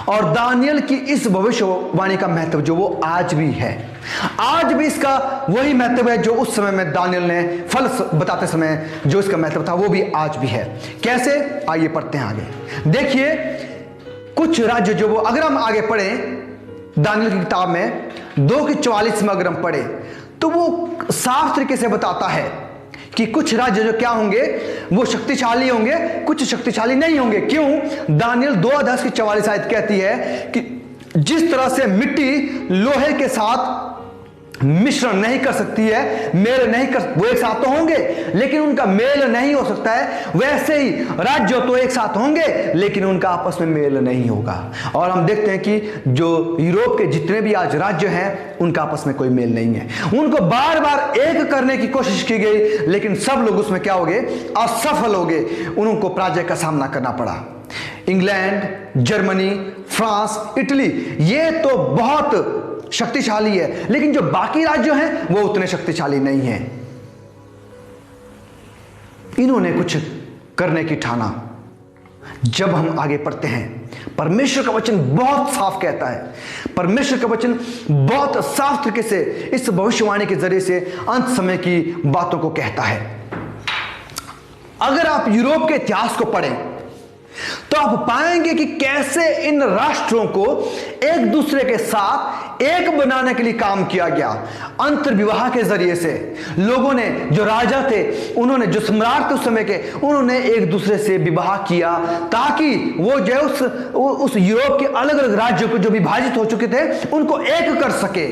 और दानिएल की इस भविष्यवाणी का महत्व जो वो आज भी है, आज भी इसका वही महत्व है जो उस समय में दानिएल ने फल बताते समय जो इसका महत्व था, वो भी आज भी है। कैसे? आइए पढ़ते हैं आगे। देखिए कुछ राज्य जो वो, अगर हम आगे पढ़ें दानिएल की किताब में 2 की 44 में अगर हम पढ़े तो वो साफ तरीके से बताता है कि कुछ राज्य जो क्या होंगे, वो शक्तिशाली होंगे, कुछ शक्तिशाली नहीं होंगे। क्यों? दानिएल 2 अध्याय की 44 आयत कहती है कि जिस तरह से मिट्टी लोहे के साथ मिश्रण नहीं कर सकती है, मेल नहीं कर, वो एक साथ तो होंगे लेकिन उनका मेल नहीं हो सकता है, वैसे ही राज्य तो एक साथ होंगे लेकिन उनका आपस में मेल नहीं होगा। और हम देखते हैं कि जो यूरोप के जितने भी आज राज्य हैं उनका आपस में कोई मेल नहीं है। उनको बार बार एक करने की कोशिश की गई लेकिन सब लोग उसमें क्या हो गए? असफल हो गए, उनको पराजय का सामना करना पड़ा। इंग्लैंड, जर्मनी, फ्रांस, इटली, ये तो बहुत शक्तिशाली है, लेकिन जो बाकी राज्य हैं वो उतने शक्तिशाली नहीं हैं। इन्होंने कुछ करने की ठाना। जब हम आगे पढ़ते हैं, परमेश्वर का वचन बहुत साफ कहता है, परमेश्वर का वचन बहुत साफ तरीके से इस भविष्यवाणी के जरिए से अंत समय की बातों को कहता है। अगर आप यूरोप के इतिहास को पढ़ें तो आप पाएंगे कि कैसे इन राष्ट्रों को एक दूसरे के साथ एक बनाने के लिए काम किया गया। अंतर्विवाह के जरिए से लोगों ने, जो राजा थे, उन्होंने, जो सम्राट थे उस समय के, उन्होंने एक दूसरे से विवाह किया ताकि वो जो उस यूरोप के अलग अलग राज्यों को जो विभाजित हो चुके थे उनको एक कर सके।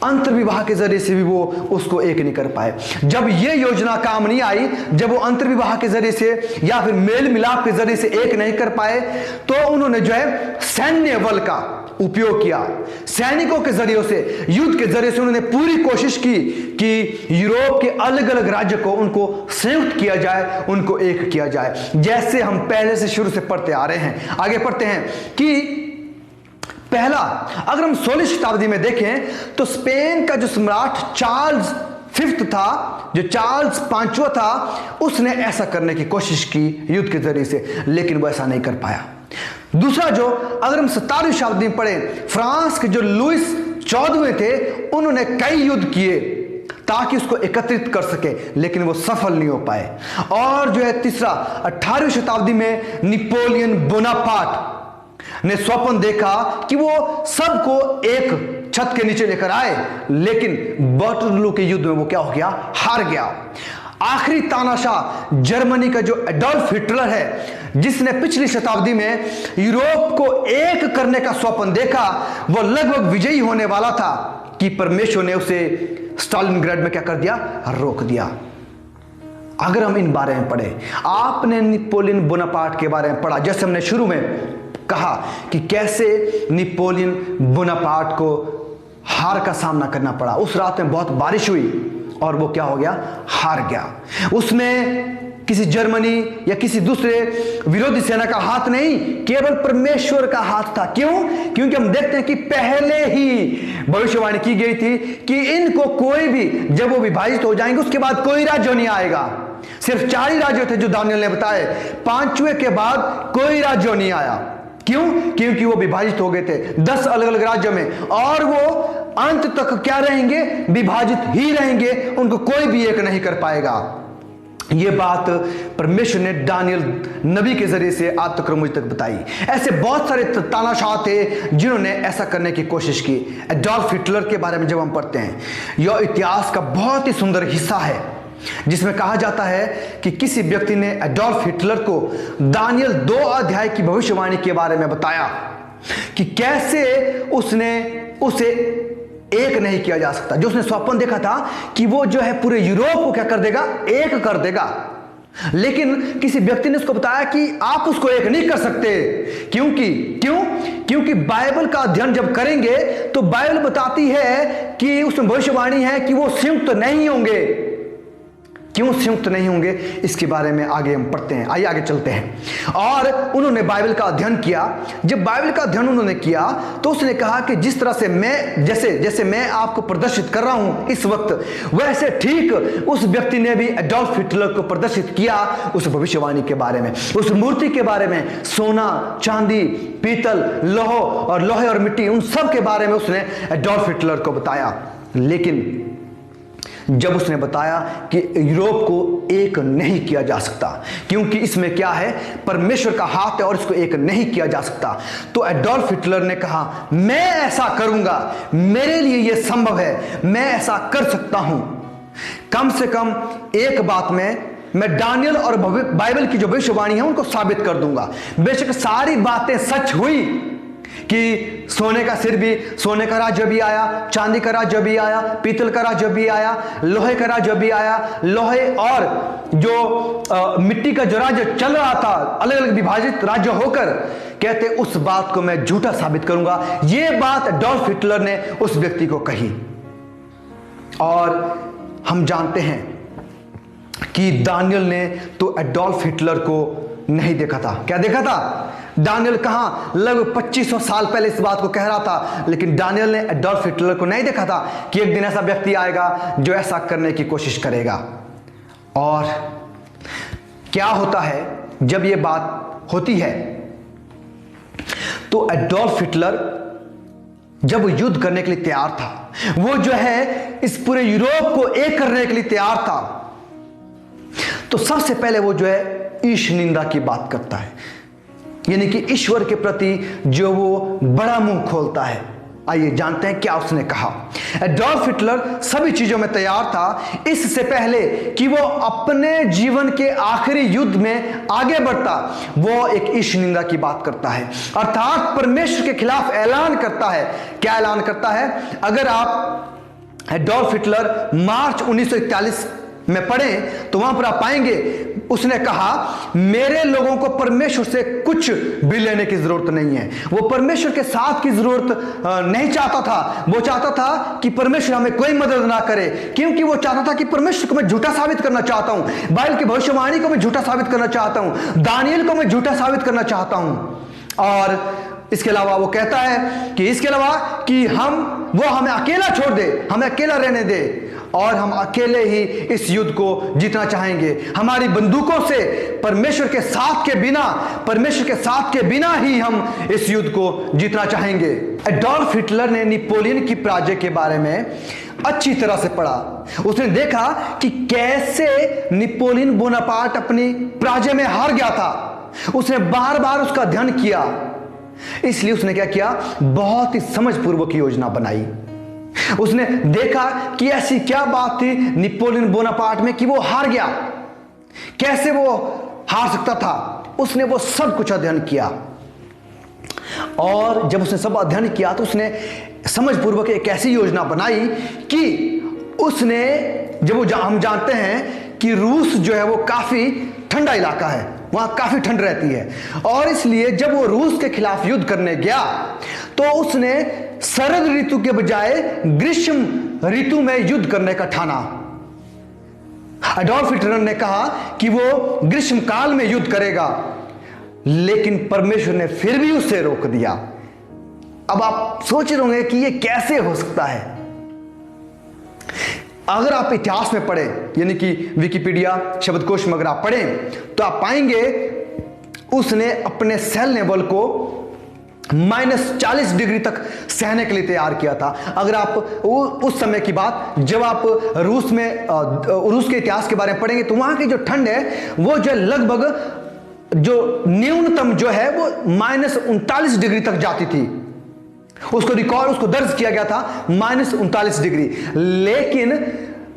अंतर्विवाह के जरिए से भी वो उसको एक नहीं कर पाए। जब ये योजना काम नहीं आई, जब वो अंतर्विवाह के जरिए से या फिर मेल मिलाप के जरिए से एक नहीं कर पाए, तो उन्होंने जो है सैन्य बल का उपयोग किया। सैनिकों के जरिए से, युद्ध के जरिए से उन्होंने पूरी कोशिश की कि यूरोप के अलग अलग राज्य को उनको संयुक्त किया जाए, उनको एक किया जाए, जैसे हम पहले से शुरू से पढ़ते आ रहे हैं। आगे पढ़ते हैं कि पहला, अगर हम 16वीं शताब्दी में देखें तो स्पेन का जो सम्राट चार्ल्स फिफ्थ था, जो चार्ल्स 5वां था, उसने ऐसा करने की कोशिश की युद्ध के जरिए से, लेकिन वो ऐसा नहीं कर पाया। दूसरा, जो अगर हम 17वीं शताब्दी में पढ़ें, फ्रांस के जो लुइस 14वें थे, उन्होंने कई युद्ध किए ताकि उसको एकत्रित कर सके, लेकिन वो सफल नहीं हो पाए। और जो है तीसरा, 18वीं शताब्दी में नेपोलियन बोनापार्ट ने स्वप्न देखा कि वो सबको एक छत के नीचे लेकर आए, लेकिन वाटरलू के युद्ध में वो क्या हो गया? हार गया। आखिरी तानाशाह जर्मनी का जो एडोल्फ हिटलर है, जिसने पिछली शताब्दी में यूरोप को एक करने का स्वप्न देखा, वो लगभग विजयी होने वाला था कि परमेश्वर ने उसे स्टालिनग्राड में क्या कर दिया? रोक दिया। अगर हम इन बारे में पढ़े, आपने नेपोलियन बोनापार्ट के बारे में पढ़ा, जैसे हमने शुरू में कहा कि कैसे नेपोलियन बोनापार्ट को हार का सामना करना पड़ा। उस रात में बहुत बारिश हुई और वो क्या हो गया? हार गया। उसमें किसी जर्मनी या किसी दूसरे विरोधी सेना का हाथ नहीं, केवल परमेश्वर का हाथ था। क्यों? क्योंकि हम देखते हैं कि पहले ही भविष्यवाणी की गई थी कि इनको कोई भी, जब वो विभाजित हो जाएंगे उसके बाद कोई राज्य नहीं आएगा। सिर्फ 4 ही राज्य थे जो दानिएल ने बताए, 5वें के बाद कोई राज्य नहीं आया। क्यों? क्योंकि वो विभाजित हो गए थे 10 अलग अलग राज्यों में, और वो अंत तक क्या रहेंगे? विभाजित ही रहेंगे, उनको कोई भी एक नहीं कर पाएगा। ये बात परमेश्वर ने दानियल नबी के जरिए से आज तक मुझ तक बताई। ऐसे बहुत सारे तानाशाह थे जिन्होंने ऐसा करने की कोशिश की। एडोल्फ हिटलर के बारे में जब हम पढ़ते हैं, यह इतिहास का बहुत ही सुंदर हिस्सा है जिसमें कहा जाता है कि किसी व्यक्ति ने एडोल्फ हिटलर को दानियल 2 अध्याय की भविष्यवाणी के बारे में बताया कि कैसे उसने उसे एक नहीं किया जा सकता। जो उसने स्वप्न देखा था कि वो जो है पूरे यूरोप को क्या कर देगा, एक कर देगा। लेकिन किसी व्यक्ति ने उसको बताया कि आप उसको एक नहीं कर सकते। क्योंकि बाइबल का अध्ययन जब करेंगे तो बाइबल बताती है कि उसमें भविष्यवाणी है कि वो संयुक्त नहीं होंगे। क्यों संयुक्त नहीं होंगे, इसके बारे में आगे हम पढ़ते हैं। आइए आगे चलते हैं। और उन्होंने बाइबल का अध्ययन किया। जब बाइबल का अध्ययन उन्होंने किया तो उसने कहा कि जिस तरह से मैं जैसे मैं आपको प्रदर्शित कर रहा हूं इस वक्त, वैसे ठीक उस व्यक्ति ने भी एडोल्फ हिटलर को प्रदर्शित किया उस भविष्यवाणी के बारे में, उस मूर्ति के बारे में। सोना, चांदी, पीतल, लोहे और मिट्टी, उन सब के बारे में उसने एडोल्फ हिटलर को बताया। लेकिन जब उसने बताया कि यूरोप को एक नहीं किया जा सकता क्योंकि इसमें क्या है, परमेश्वर का हाथ है और इसको एक नहीं किया जा सकता, तो एडोल्फ हिटलर ने कहा मैं ऐसा करूंगा, मेरे लिए यह संभव है, मैं ऐसा कर सकता हूं। कम से कम एक बात में मैं दानियल और बाइबल की जो भविष्यवाणी है उनको साबित कर दूंगा। बेशक सारी बातें सच हुई कि सोने का सिर भी, सोने का राज्य भी आया, चांदी का राज्य भी आया, पीतल का राज्य भी आया, लोहे का राज्य भी आया। लोहे और जो मिट्टी का जो राज्य चल रहा था अलग अलग विभाजित राज्य होकर, कहते उस बात को मैं झूठा साबित करूंगा। यह बात एडोल्फ हिटलर ने उस व्यक्ति को कही। और हम जानते हैं कि दानियल ने तो एडोल्फ हिटलर को नहीं देखा था। क्या देखा था? दानियल कहां लगभग 2500 साल पहले इस बात को कह रहा था, लेकिन दानियल ने एडोल्फ हिटलर को नहीं देखा था कि एक दिन ऐसा व्यक्ति आएगा जो ऐसा करने की कोशिश करेगा। और क्या होता है जब यह बात होती है, तो एडोल्फ हिटलर जब युद्ध करने के लिए तैयार था, वो जो है इस पूरे यूरोप को एक करने के लिए तैयार था, तो सबसे पहले वो जो है ईश निंदा की बात करता है, यानी कि ईश्वर के प्रति जो वो बड़ा मुंह खोलता है। आइए जानते हैं क्या उसने कहा। एडोल्फ हिटलर सभी चीजों में तैयार था इससे पहले कि वो अपने जीवन के आखिरी युद्ध में आगे बढ़ता। वो एक ईश निंदा की बात करता है, अर्थात परमेश्वर के खिलाफ ऐलान करता है। क्या ऐलान करता है? अगर आप एडोल्फ हिटलर मार्च 1941 में पढ़ें तो वहां पर आप पाएंगे उसने कहा मेरे लोगों को परमेश्वर से कुछ भी लेने की जरूरत नहीं है। वो परमेश्वर के साथ की जरूरत नहीं चाहता था। वो चाहता था कि परमेश्वर हमें कोई मदद ना करे, क्योंकि वो चाहता था कि परमेश्वर को मैं झूठा साबित करना चाहता हूं, बाइबल की भविष्यवाणी को मैं झूठा साबित करना चाहता हूं, दानियल को मैं झूठा साबित करना चाहता हूं। और इसके अलावा वो कहता है कि इसके अलावा कि वो हमें अकेला छोड़ दे, हमें अकेला रहने दे और हम अकेले ही इस युद्ध को जीतना चाहेंगे। हमारी बंदूकों से परमेश्वर के साथ के बिना ही हम इस युद्ध को जीतना चाहेंगे। एडोल्फ हिटलर ने नेपोलियन की पराजय के बारे में अच्छी तरह से पढ़ा। उसने देखा कि कैसे नेपोलियन बोनापार्ट अपनी पराजय में हार गया था। उसने बार बार उसका अध्ययन किया, इसलिए उसने क्या किया, बहुत ही समझपूर्वक योजना बनाई। उसने देखा कि ऐसी क्या बात थी नेपोलियन बोनापार्ट में कि वो हार गया, कैसे वो हार सकता था। उसने वो सब कुछ अध्ययन किया, और जब उसने सब अध्ययन किया तो उसने समझपूर्वक एक ऐसी योजना बनाई कि उसने हम जानते हैं कि रूस जो है वो काफी ठंडा इलाका है, वहां काफी ठंड रहती है, और इसलिए जब वो रूस के खिलाफ युद्ध करने गया तो उसने शरद ऋतु के बजाय ग्रीष्म ऋतु में युद्ध करने का ठाना। एडोल्फ हिटलर ने कहा कि वो ग्रीष्म काल में युद्ध करेगा, लेकिन परमेश्वर ने फिर भी उसे रोक दिया। अब आप सोच रहे होंगे कि ये कैसे हो सकता है। अगर आप इतिहास में पढ़ें, यानी कि विकिपीडिया शब्दकोश में अगर आप पढ़ें तो आप पाएंगे उसने अपने सेल नेवल को -40 डिग्री तक सहने के लिए तैयार किया था। अगर आप उस समय की बात, जब आप रूस के इतिहास के बारे में पढ़ेंगे तो वहां की जो ठंड है वो जो लगभग जो न्यूनतम जो है वो -39 डिग्री तक जाती थी। उसको दर्ज किया गया था -39 डिग्री। लेकिन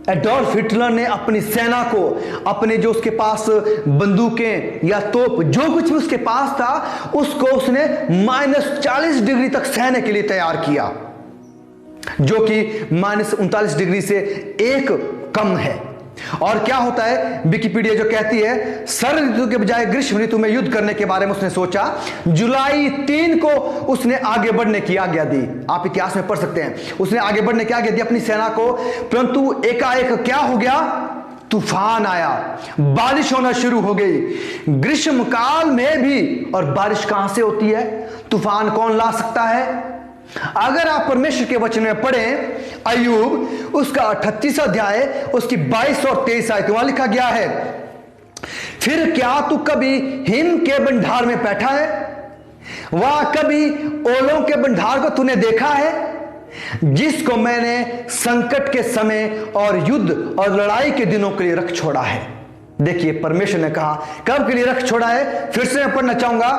एडोल्फ हिटलर ने अपनी सेना को, अपने जो उसके पास बंदूकें या तोप, जो कुछ भी उसके पास था, उसको उसने -40 डिग्री तक सहने के लिए तैयार किया, जो कि -39 डिग्री से एक कम है। और क्या होता है, विकिपीडिया जो कहती है शरद ऋतु के बजाय ग्रीष्म ऋतु में युद्ध करने के बारे में उसने सोचा। जुलाई 3 को उसने आगे बढ़ने की आज्ञा दी। आप इतिहास में पढ़ सकते हैं, उसने आगे बढ़ने की आज्ञा दी अपनी सेना को। परंतु एकाएक क्या हो गया, तूफान आया, बारिश होना शुरू हो गई। ग्रीष्म काल में भी, और बारिश कहां से होती है, तूफान कौन ला सकता है। अगर आप परमेश्वर के वचन में पढ़ें, अय्यूब उसका 38 अध्याय उसकी 22 और 23 आयत, वहां लिखा गया है, फिर क्या तू कभी हिम के भंडार में बैठा है, वह कभी ओलों के भंडार को तूने देखा है, जिसको मैंने संकट के समय और युद्ध और लड़ाई के दिनों के लिए रख छोड़ा है। देखिए, परमेश्वर ने कहा कब के लिए रख छोड़ा है। फिर से मैं पढ़ना चाहूंगा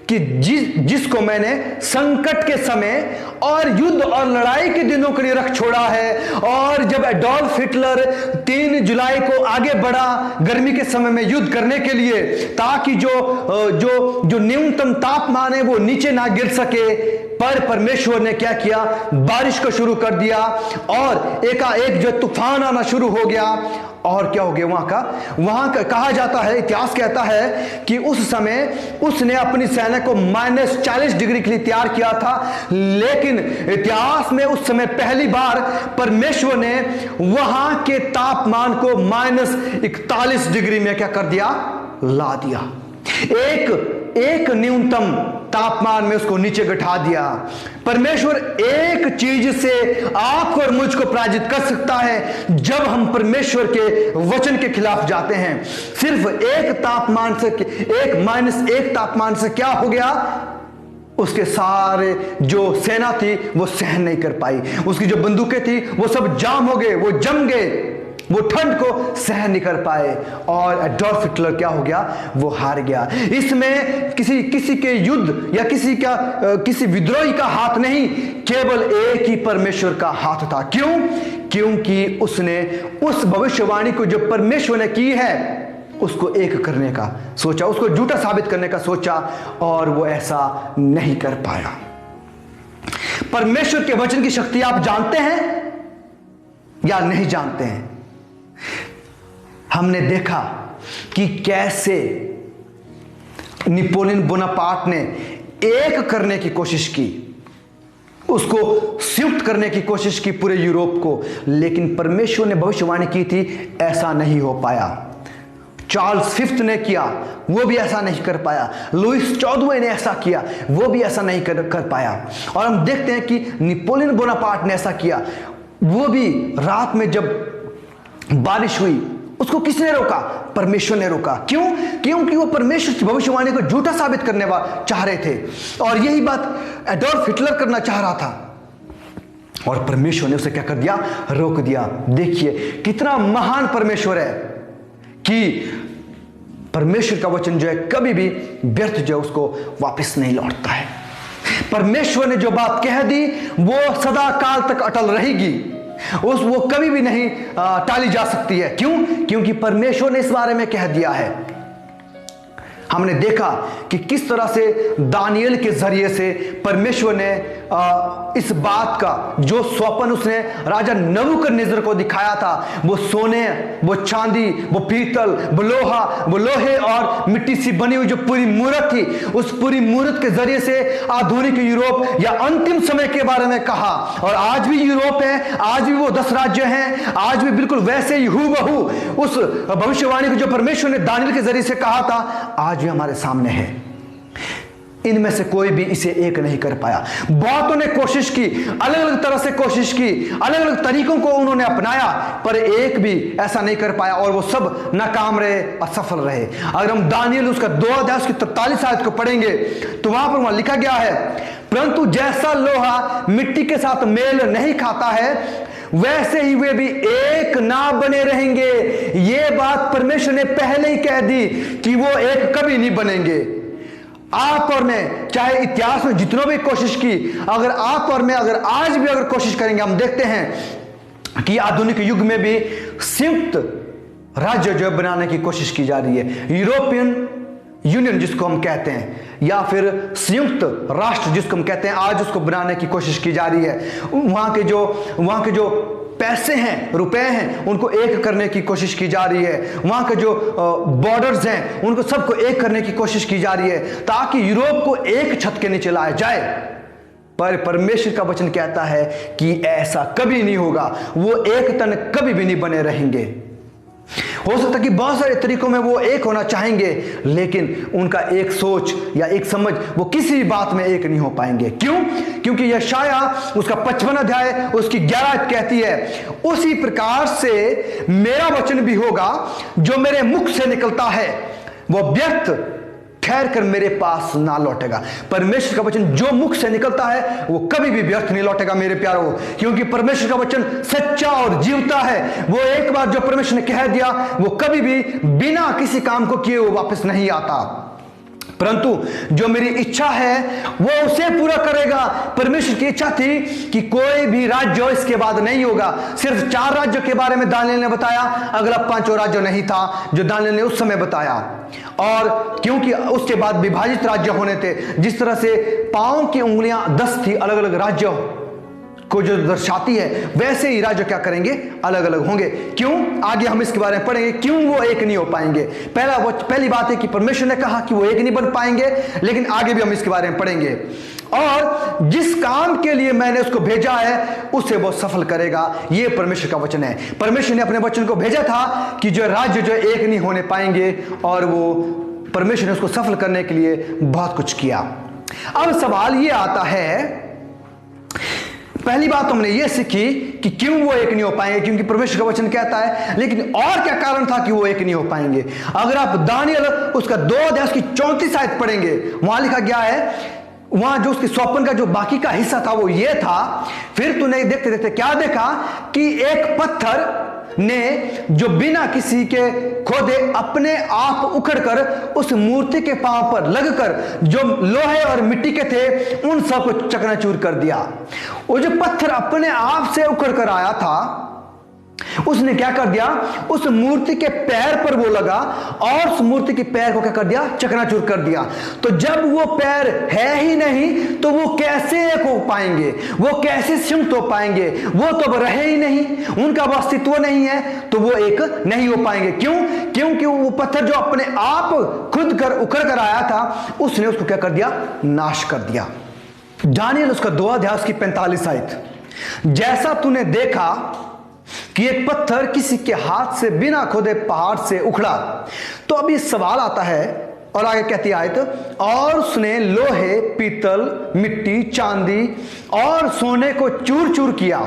कि जिसको मैंने संकट के समय और युद्ध और लड़ाई के दिनों के लिए रख छोड़ा है। और जब एडोल्फ हिटलर 3 जुलाई को आगे बढ़ा गर्मी के समय में युद्ध करने के लिए, ताकि जो न्यूनतम तापमान है वो नीचे ना गिर सके, पर परमेश्वर ने क्या किया, बारिश को शुरू कर दिया और एकाएक जो तूफान आना शुरू हो गया। और क्या हो गया, वहां का कहा जाता है, इतिहास कहता है कि उस समय उसने अपनी सेना को -40 डिग्री के लिए तैयार किया था। लेकिन इतिहास में उस समय पहली बार परमेश्वर ने वहां के तापमान को -41 डिग्री में क्या कर दिया, ला दिया। एक न्यूनतम तापमान में उसको नीचे घटा दिया। परमेश्वर एक चीज से आपको और मुझको पराजित कर सकता है, जब हम परमेश्वर के वचन के खिलाफ जाते हैं। सिर्फ एक तापमान से, -1 तापमान से क्या हो गया, उसके सारे जो सेना थी वो सहन नहीं कर पाई, उसकी जो बंदूकें थी वो सब जाम हो गए, वो जम गए, वो ठंड को सहन नहीं कर पाए। और एडोल्फ हिटलर क्या हो गया, वो हार गया। इसमें किसी के युद्ध या किसी विद्रोही का हाथ नहीं, केवल एक ही परमेश्वर का हाथ था। क्यों? क्योंकि उसने उस भविष्यवाणी को जो परमेश्वर ने की है उसको एक करने का सोचा, उसको झूठा साबित करने का सोचा, और वो ऐसा नहीं कर पाया। परमेश्वर के वचन की शक्ति आप जानते हैं या नहीं जानते हैं? हमने देखा कि कैसे नेपोलियन बोनापार्ट ने एक करने की कोशिश की, उसको संयुक्त करने की कोशिश की पूरे यूरोप को, लेकिन परमेश्वर ने भविष्यवाणी की थी, ऐसा नहीं हो पाया। चार्ल्स फिफ्थ ने किया, वो भी ऐसा नहीं कर पाया। लुइस 14वें ने ऐसा किया, वो भी ऐसा नहीं कर पाया। और हम देखते हैं कि नेपोलियन बोनापार्ट ने ऐसा किया, वो भी रात में जब बारिश हुई, उसको किसने रोका? परमेश्वर ने रोका। क्यों? क्योंकि वो परमेश्वर की भविष्यवाणी को झूठा साबित करने चाह रहे थे, और यही बात एडोल्फ हिटलर करना चाह रहा था, और परमेश्वर ने उसे क्या कर दिया, रोक दिया। देखिए कितना महान परमेश्वर है कि परमेश्वर का वचन जो है कभी भी व्यर्थ जो है उसको वापस नहीं लौटता है। परमेश्वर ने जो बात कह दी वो सदा काल तक अटल रहेगी, वो कभी भी नहीं टाली जा सकती है। क्यों? क्योंकि परमेश्वर ने इस बारे में कह दिया है। हमने देखा कि किस तरह से दानियल के जरिए से परमेश्वर ने इस बात का जो स्वप्न उसने राजा नबूकदनेस्सर को दिखाया था, वो सोने, वो चांदी, वो पीतल, वो लोहा, वो लोहे और मिट्टी सी बनी हुई जो पूरी मूर्त थी, उस पूरी मूर्त के जरिए से आधुनिक यूरोप या अंतिम समय के बारे में कहा। और आज भी यूरोप है, आज भी वो 10 राज्य हैं, आज भी बिल्कुल वैसे ही हूबहू उस भविष्यवाणी को जो परमेश्वर ने दानियल के जरिए से कहा था, आज भी हमारे सामने है। इनमें से कोई भी इसे एक नहीं कर पाया। बहुतों ने कोशिश की, अलग अलग तरह से कोशिश की, अलग अलग तरीकों को उन्होंने अपनाया, पर एक भी ऐसा नहीं कर पाया और वो सब नाकाम रहे, असफल रहे। अगर हम दानियल उसका 2 अध्याय की 43 आयत को पढ़ेंगे तो वहां लिखा गया है, परंतु जैसा लोहा मिट्टी के साथ मेल नहीं खाता है, वैसे ही वे भी एक ना बने रहेंगे। ये बात परमेश्वर ने पहले ही कह दी कि वो एक कभी नहीं बनेंगे। आप और मैं चाहे इतिहास में जितनों भी कोशिश की, अगर आप और मैं अगर आज भी अगर कोशिश करेंगे, हम देखते हैं कि आधुनिक युग में भी संयुक्त राज्य जो बनाने की कोशिश की जा रही है। यूरोपियन यूनियन जिसको हम कहते हैं, या फिर संयुक्त राष्ट्र जिसको हम कहते हैं, आज उसको बनाने की कोशिश की जा रही है। वहां के जो पैसे हैं, रुपए हैं, उनको एक करने की कोशिश की जा रही है। वहां के जो बॉर्डर्स हैं, उनको सबको एक करने की कोशिश की जा रही है, ताकि यूरोप को एक छत के नीचे लाया जाए। पर परमेश्वर का वचन कहता है कि ऐसा कभी नहीं होगा। वो एक तन कभी भी नहीं बने रहेंगे। हो सकता है कि बहुत सारे तरीकों में वो एक होना चाहेंगे, लेकिन उनका एक सोच या एक समझ, वो किसी भी बात में एक नहीं हो पाएंगे। क्यों? क्योंकि यशाया उसका 55 अध्याय उसकी 11 आयत कहती है, उसी प्रकार से मेरा वचन भी होगा जो मेरे मुख से निकलता है, वो व्यर्थ ठहर कर मेरे पास ना लौटेगा। परमेश्वर का वचन जो मुख से निकलता है वो कभी भी व्यर्थ नहीं लौटेगा मेरे प्यारों, क्योंकि परमेश्वर का वचन सच्चा और जीवता है। वो एक बार जो परमेश्वर ने कह दिया, वो कभी भी बिना किसी काम को किए वो वापस नहीं आता। परंतु जो मेरी इच्छा है वो उसे पूरा करेगा। परमेश्वर की इच्छा थी कि कोई भी राज्य इसके बाद नहीं होगा। सिर्फ 4 राज्यों के बारे में दानियेल ने बताया, अगला 5 राज्य नहीं था जो दानियेल ने उस समय बताया। और क्योंकि उसके बाद विभाजित राज्य होने थे, जिस तरह से पांव की उंगलियां 10 थी अलग अलग राज्यों को जो दर्शाती है, वैसे ही राज्य क्या करेंगे, अलग अलग होंगे। क्यों? आगे हम इसके बारे में पढ़ेंगे क्यों वो एक नहीं हो पाएंगे। पहली बात है कि परमेश्वर ने कहा कि वो एक नहीं बन पाएंगे, लेकिन आगे भी हम इसके बारे में पढ़ेंगे। और जिस काम के लिए मैंने उसको भेजा है उसे वो सफल करेगा, ये परमेश्वर का वचन है। परमेश्वर ने अपने वचन को भेजा था कि जो राज्य जो एक नहीं होने पाएंगे, और वो परमेश्वर ने उसको सफल करने के लिए बहुत कुछ किया। अब सवाल ये आता है, पहली बात हमने ये सीखी कि क्यों वो एक नहीं हो पाएंगे, क्योंकि परमेश्वर का वचन कहता है, लेकिन और क्या कारण था कि वो एक नहीं हो पाएंगे। अगर आप दानियेल उसका 2 अध्याय की 34 आयत पढ़ेंगे, वहां लिखा गया है, वहां जो उसके स्वप्न का जो बाकी का हिस्सा था वो ये था, फिर तूने देखते देखते क्या देखा कि एक पत्थर ने जो बिना किसी के खोदे अपने आप उखड़कर उस मूर्ति के पांव पर लगकर जो लोहे और मिट्टी के थे उन सबको चकनाचूर कर दिया। वो जो पत्थर अपने आप से उखड़ कर आया था, उसने क्या कर दिया, उस मूर्ति के पैर पर वो लगा और उस मूर्ति के पैर को क्या कर दिया, चकनाचूर कर दिया। तो जब वो पैर है ही नहीं तो वो कैसे एक हो पाएंगे, वो कैसे संयुक्त हो पाएंगे? वो तो रहे ही नहीं, उनका अस्तित्व नहीं है, तो वो एक नहीं हो पाएंगे। क्यों? क्योंकि वो पत्थर जो अपने आप खुद कर उखड़ कर आया था, उसने उसको क्या कर दिया, नाश कर दिया। दानियेल उसका 2 अध्याय की 45 आयत, जैसा तूने देखा कि एक पत्थर किसी के हाथ से बिना खोदे पहाड़ से उखड़ा। तो अब ये सवाल आता है, और आगे कहती आयत, और उसने लोहे, पीतल, मिट्टी, चांदी और सोने को चूर चूर किया।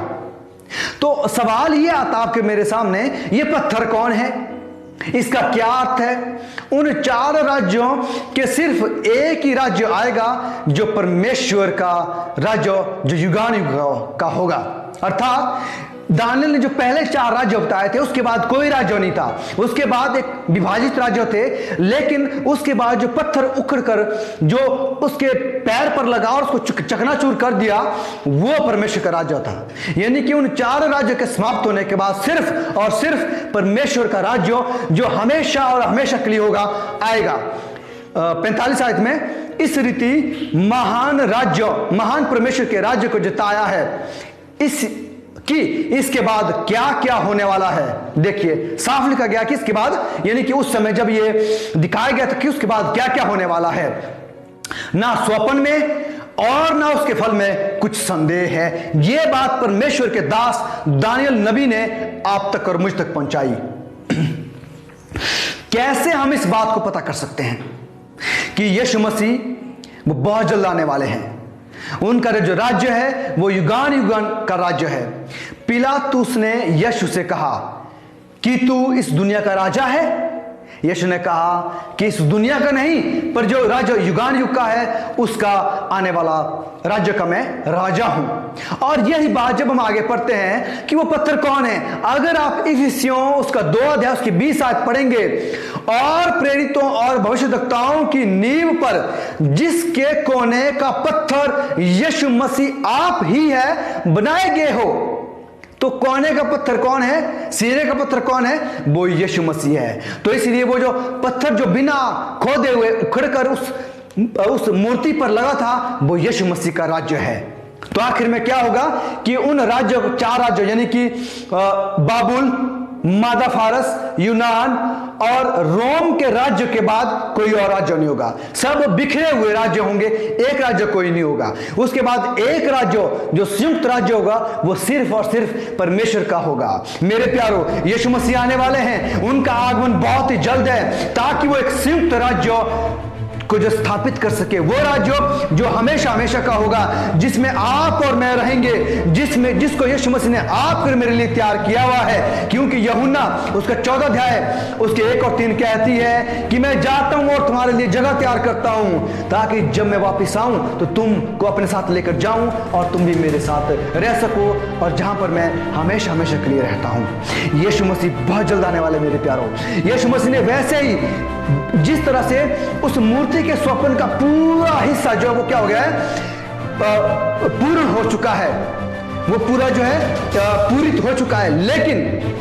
तो सवाल ये आता आपके मेरे सामने, ये पत्थर कौन है, इसका क्या अर्थ है? उन 4 राज्यों के सिर्फ एक ही राज्य आएगा जो परमेश्वर का राज्य, जो युगानुयुग का होगा। अर्थात दानियेल ने जो पहले 4 राज्य बताए थे, उसके बाद कोई राज्य नहीं था, उसके बाद एक विभाजित राज्य थे, लेकिन उसके बाद जो पत्थर उखड़कर जो उसके पैर पर लगा और उसको चकनाचूर कर दिया, वो परमेश्वर का राज्य था। यानी कि उन 4 राज्यों के समाप्त होने के बाद सिर्फ और सिर्फ परमेश्वर का राज्य जो हमेशा और हमेशा के लिए होगा, आएगा। 45 आयत में इस रीति महान राज्य, महान परमेश्वर के राज्य को जताया है कि इसके बाद क्या क्या होने वाला है। देखिए साफ लिखा गया कि इसके बाद, यानी कि उस समय जब ये दिखाया गया था कि उसके बाद क्या क्या होने वाला है, ना स्वप्न में और ना उसके फल में कुछ संदेह है। ये बात परमेश्वर के दास दानियेल नबी ने आप तक और मुझ तक पहुंचाई। कैसे हम इस बात को पता कर सकते हैं कि यीशु मसीह वो बहुत जल्द आने वाले हैं। उनका जो राज्य है वो युगान युगान का राज्य है। पिलातुस ने यीशु से कहा कि तू इस दुनिया का राजा है? यीशु ने कहा कि इस दुनिया का नहीं, पर जो राज्य युगान युग का है उसका आने वाला राज्य का मैं राजा हूं। और यही बात जब हम आगे पढ़ते हैं कि वो पत्थर कौन है, अगर आप इफिसियों उसका 2 अध्याय उसकी 20 आयत पढ़ेंगे, और प्रेरितों और भविष्यद्वक्ताओं की नींव पर जिसके कोने का पत्थर यीशु मसीह आप ही है बनाए गए हो। तो कोने का पत्थर कौन है, सिरे का पत्थर कौन है? वो यीशु मसीह है। तो इसलिए वो जो पत्थर जो बिना खोदे हुए उखड़कर उस मूर्ति पर लगा था, वो यीशु मसीह का राज्य है। तो आखिर में क्या होगा कि उन राज्यों, 4 राज्यों यानी कि बाबुल, मादा फारस, यूनान और रोम के राज्य के बाद कोई और राज्य नहीं होगा। सब बिखरे हुए राज्य होंगे, एक राज्य कोई नहीं होगा। उसके बाद एक राज्य जो संयुक्त राज्य होगा वो सिर्फ और सिर्फ परमेश्वर का होगा। मेरे प्यारो, यीशु मसीह आने वाले हैं, उनका आगमन बहुत ही जल्द है, ताकि वो एक संयुक्त राज्य को जो स्थापित कर सके, वो राज्य जो हमेशा हमेशा का होगा, जिसमें आप और मैं रहेंगे, जिसको यीशु मसीह ने आपको मेरे लिए तैयार किया हुआ है। क्योंकि यूहन्ना उसका 14 अध्याय उसके 1 और 3 कहती है कि मैं जाता हूं और तुम्हारे लिए जगह तैयार करता हूं, ताकि जब मैं वापस आऊं तो तुमको अपने साथ लेकर जाऊं और तुम भी मेरे साथ रह सको, और जहां पर मैं हमेशा हमेशा के लिए रहता हूं। यीशु मसीह बहुत जल्द आने वाले मेरे प्यारों। यीशु मसीह ने वैसे ही जिस तरह से उस मूर्ति के स्वप्न का पूरा हिस्सा जो है वो क्या हो गया है, पूर्ण हो चुका है, वो पूरा जो है पूरित हो चुका है, लेकिन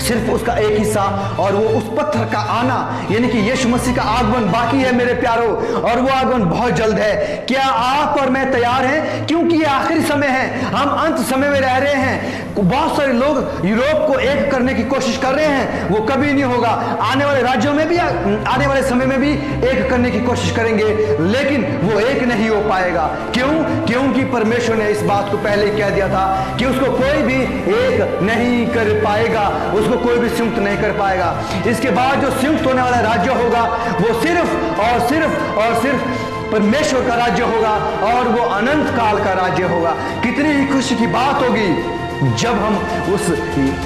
सिर्फ उसका एक हिस्सा, और वो उस पत्थर का आना यानी कि यीशु मसीह का आगमन बाकी है मेरे प्यारो, और वो आगमन बहुत जल्द है। क्या आप और मैं तैयार हैं? क्योंकि ये आखिरी समय है, हम अंत समय में रह रहे हैं। बहुत सारे लोग यूरोप को एक करने की कोशिश कर रहे हैं, वो कभी नहीं होगा। आने वाले राज्यों में भी, आने वाले समय में भी एक करने की कोशिश करेंगे, लेकिन वो एक नहीं हो पाएगा। क्यों? क्योंकि परमेश्वर ने इस बात को पहले कह दिया था कि उसको कोई भी एक नहीं कर पाएगा, उसको कोई भी संयुक्त नहीं कर पाएगा। इसके बाद जो संयुक्त होने वाला राज्य होगा वो सिर्फ और सिर्फ और सिर्फ परमेश्वर का राज्य होगा, और वो अनंत काल का राज्य होगा। कितनी ही खुशी की बात होगी जब हम उस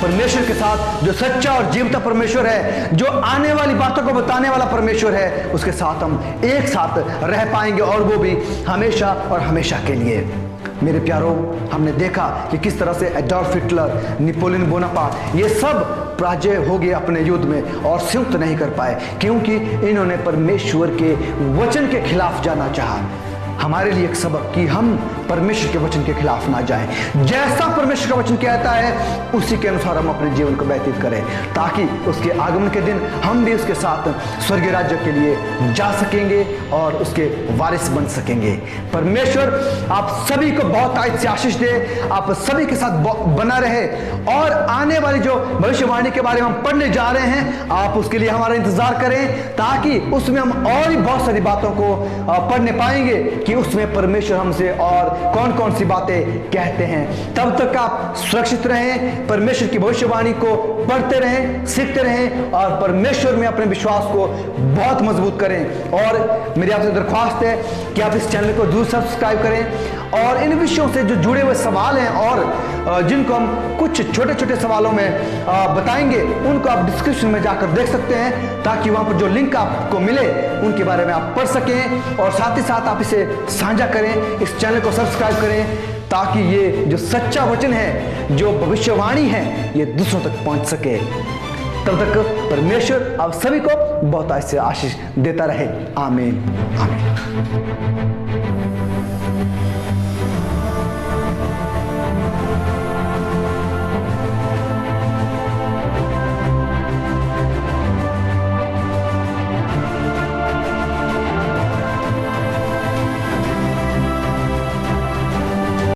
परमेश्वर के साथ, जो सच्चा और जीवता परमेश्वर है, जो आने वाली बातों को बताने वाला परमेश्वर है, उसके साथ हम एक साथ रह पाएंगे, और वो भी हमेशा और हमेशा के लिए। मेरे प्यारों, हमने देखा कि किस तरह से एडोल्फ हिटलर, नेपोलियन बोनापार्ट, ये सब पराजय हो गए अपने युद्ध में और संयुक्त नहीं कर पाए, क्योंकि इन्होंने परमेश्वर के वचन के खिलाफ जाना चाहा। हमारे लिए एक सबक कि हम परमेश्वर के वचन के खिलाफ ना जाएं। जैसा परमेश्वर का वचन कहता है उसी के अनुसार हम अपने जीवन को व्यतीत करें, ताकि उसके आगमन के दिन हम भी उसके साथ स्वर्गीय राज्य के लिए जा सकेंगे और उसके वारिस बन सकेंगे। परमेश्वर आप सभी को बहुत आयत से आशीष दे, आप सभी के साथ बना रहे, और आने वाली जो भविष्यवाणी के बारे में हम पढ़ने जा रहे हैं, आप उसके लिए हमारा इंतजार करें, ताकि उसमें हम और भी बहुत सारी बातों को पढ़ने पाएंगे कि उसमें परमेश्वर हमसे और कौन कौन सी बातें कहते हैं। तब तक आप सुरक्षित रहें, परमेश्वर की भविष्यवाणी को पढ़ते रहें, सीखते रहें, और परमेश्वर में अपने विश्वास को बहुत मजबूत करें। और मेरी आपसे दरख्वास्त है कि आप इस चैनल को जरूर सब्सक्राइब करें, और इन विषयों से जो जुड़े हुए सवाल हैं और जिनको हम कुछ छोटे छोटे सवालों में बताएंगे, उनको आप डिस्क्रिप्शन में जाकर देख सकते हैं, ताकि वहां पर जो लिंक आपको मिले उनके बारे में आप पढ़ सकें, और साथ ही साथ आप इसे साझा करें, इस चैनल को सब्सक्राइब करें, ताकि ये जो सच्चा वचन है, जो भविष्यवाणी है, ये दूसरों तक पहुंच सके। तब तक परमेश्वर आप सभी को बहुत आशीष देता रहे। आमीन आमीन।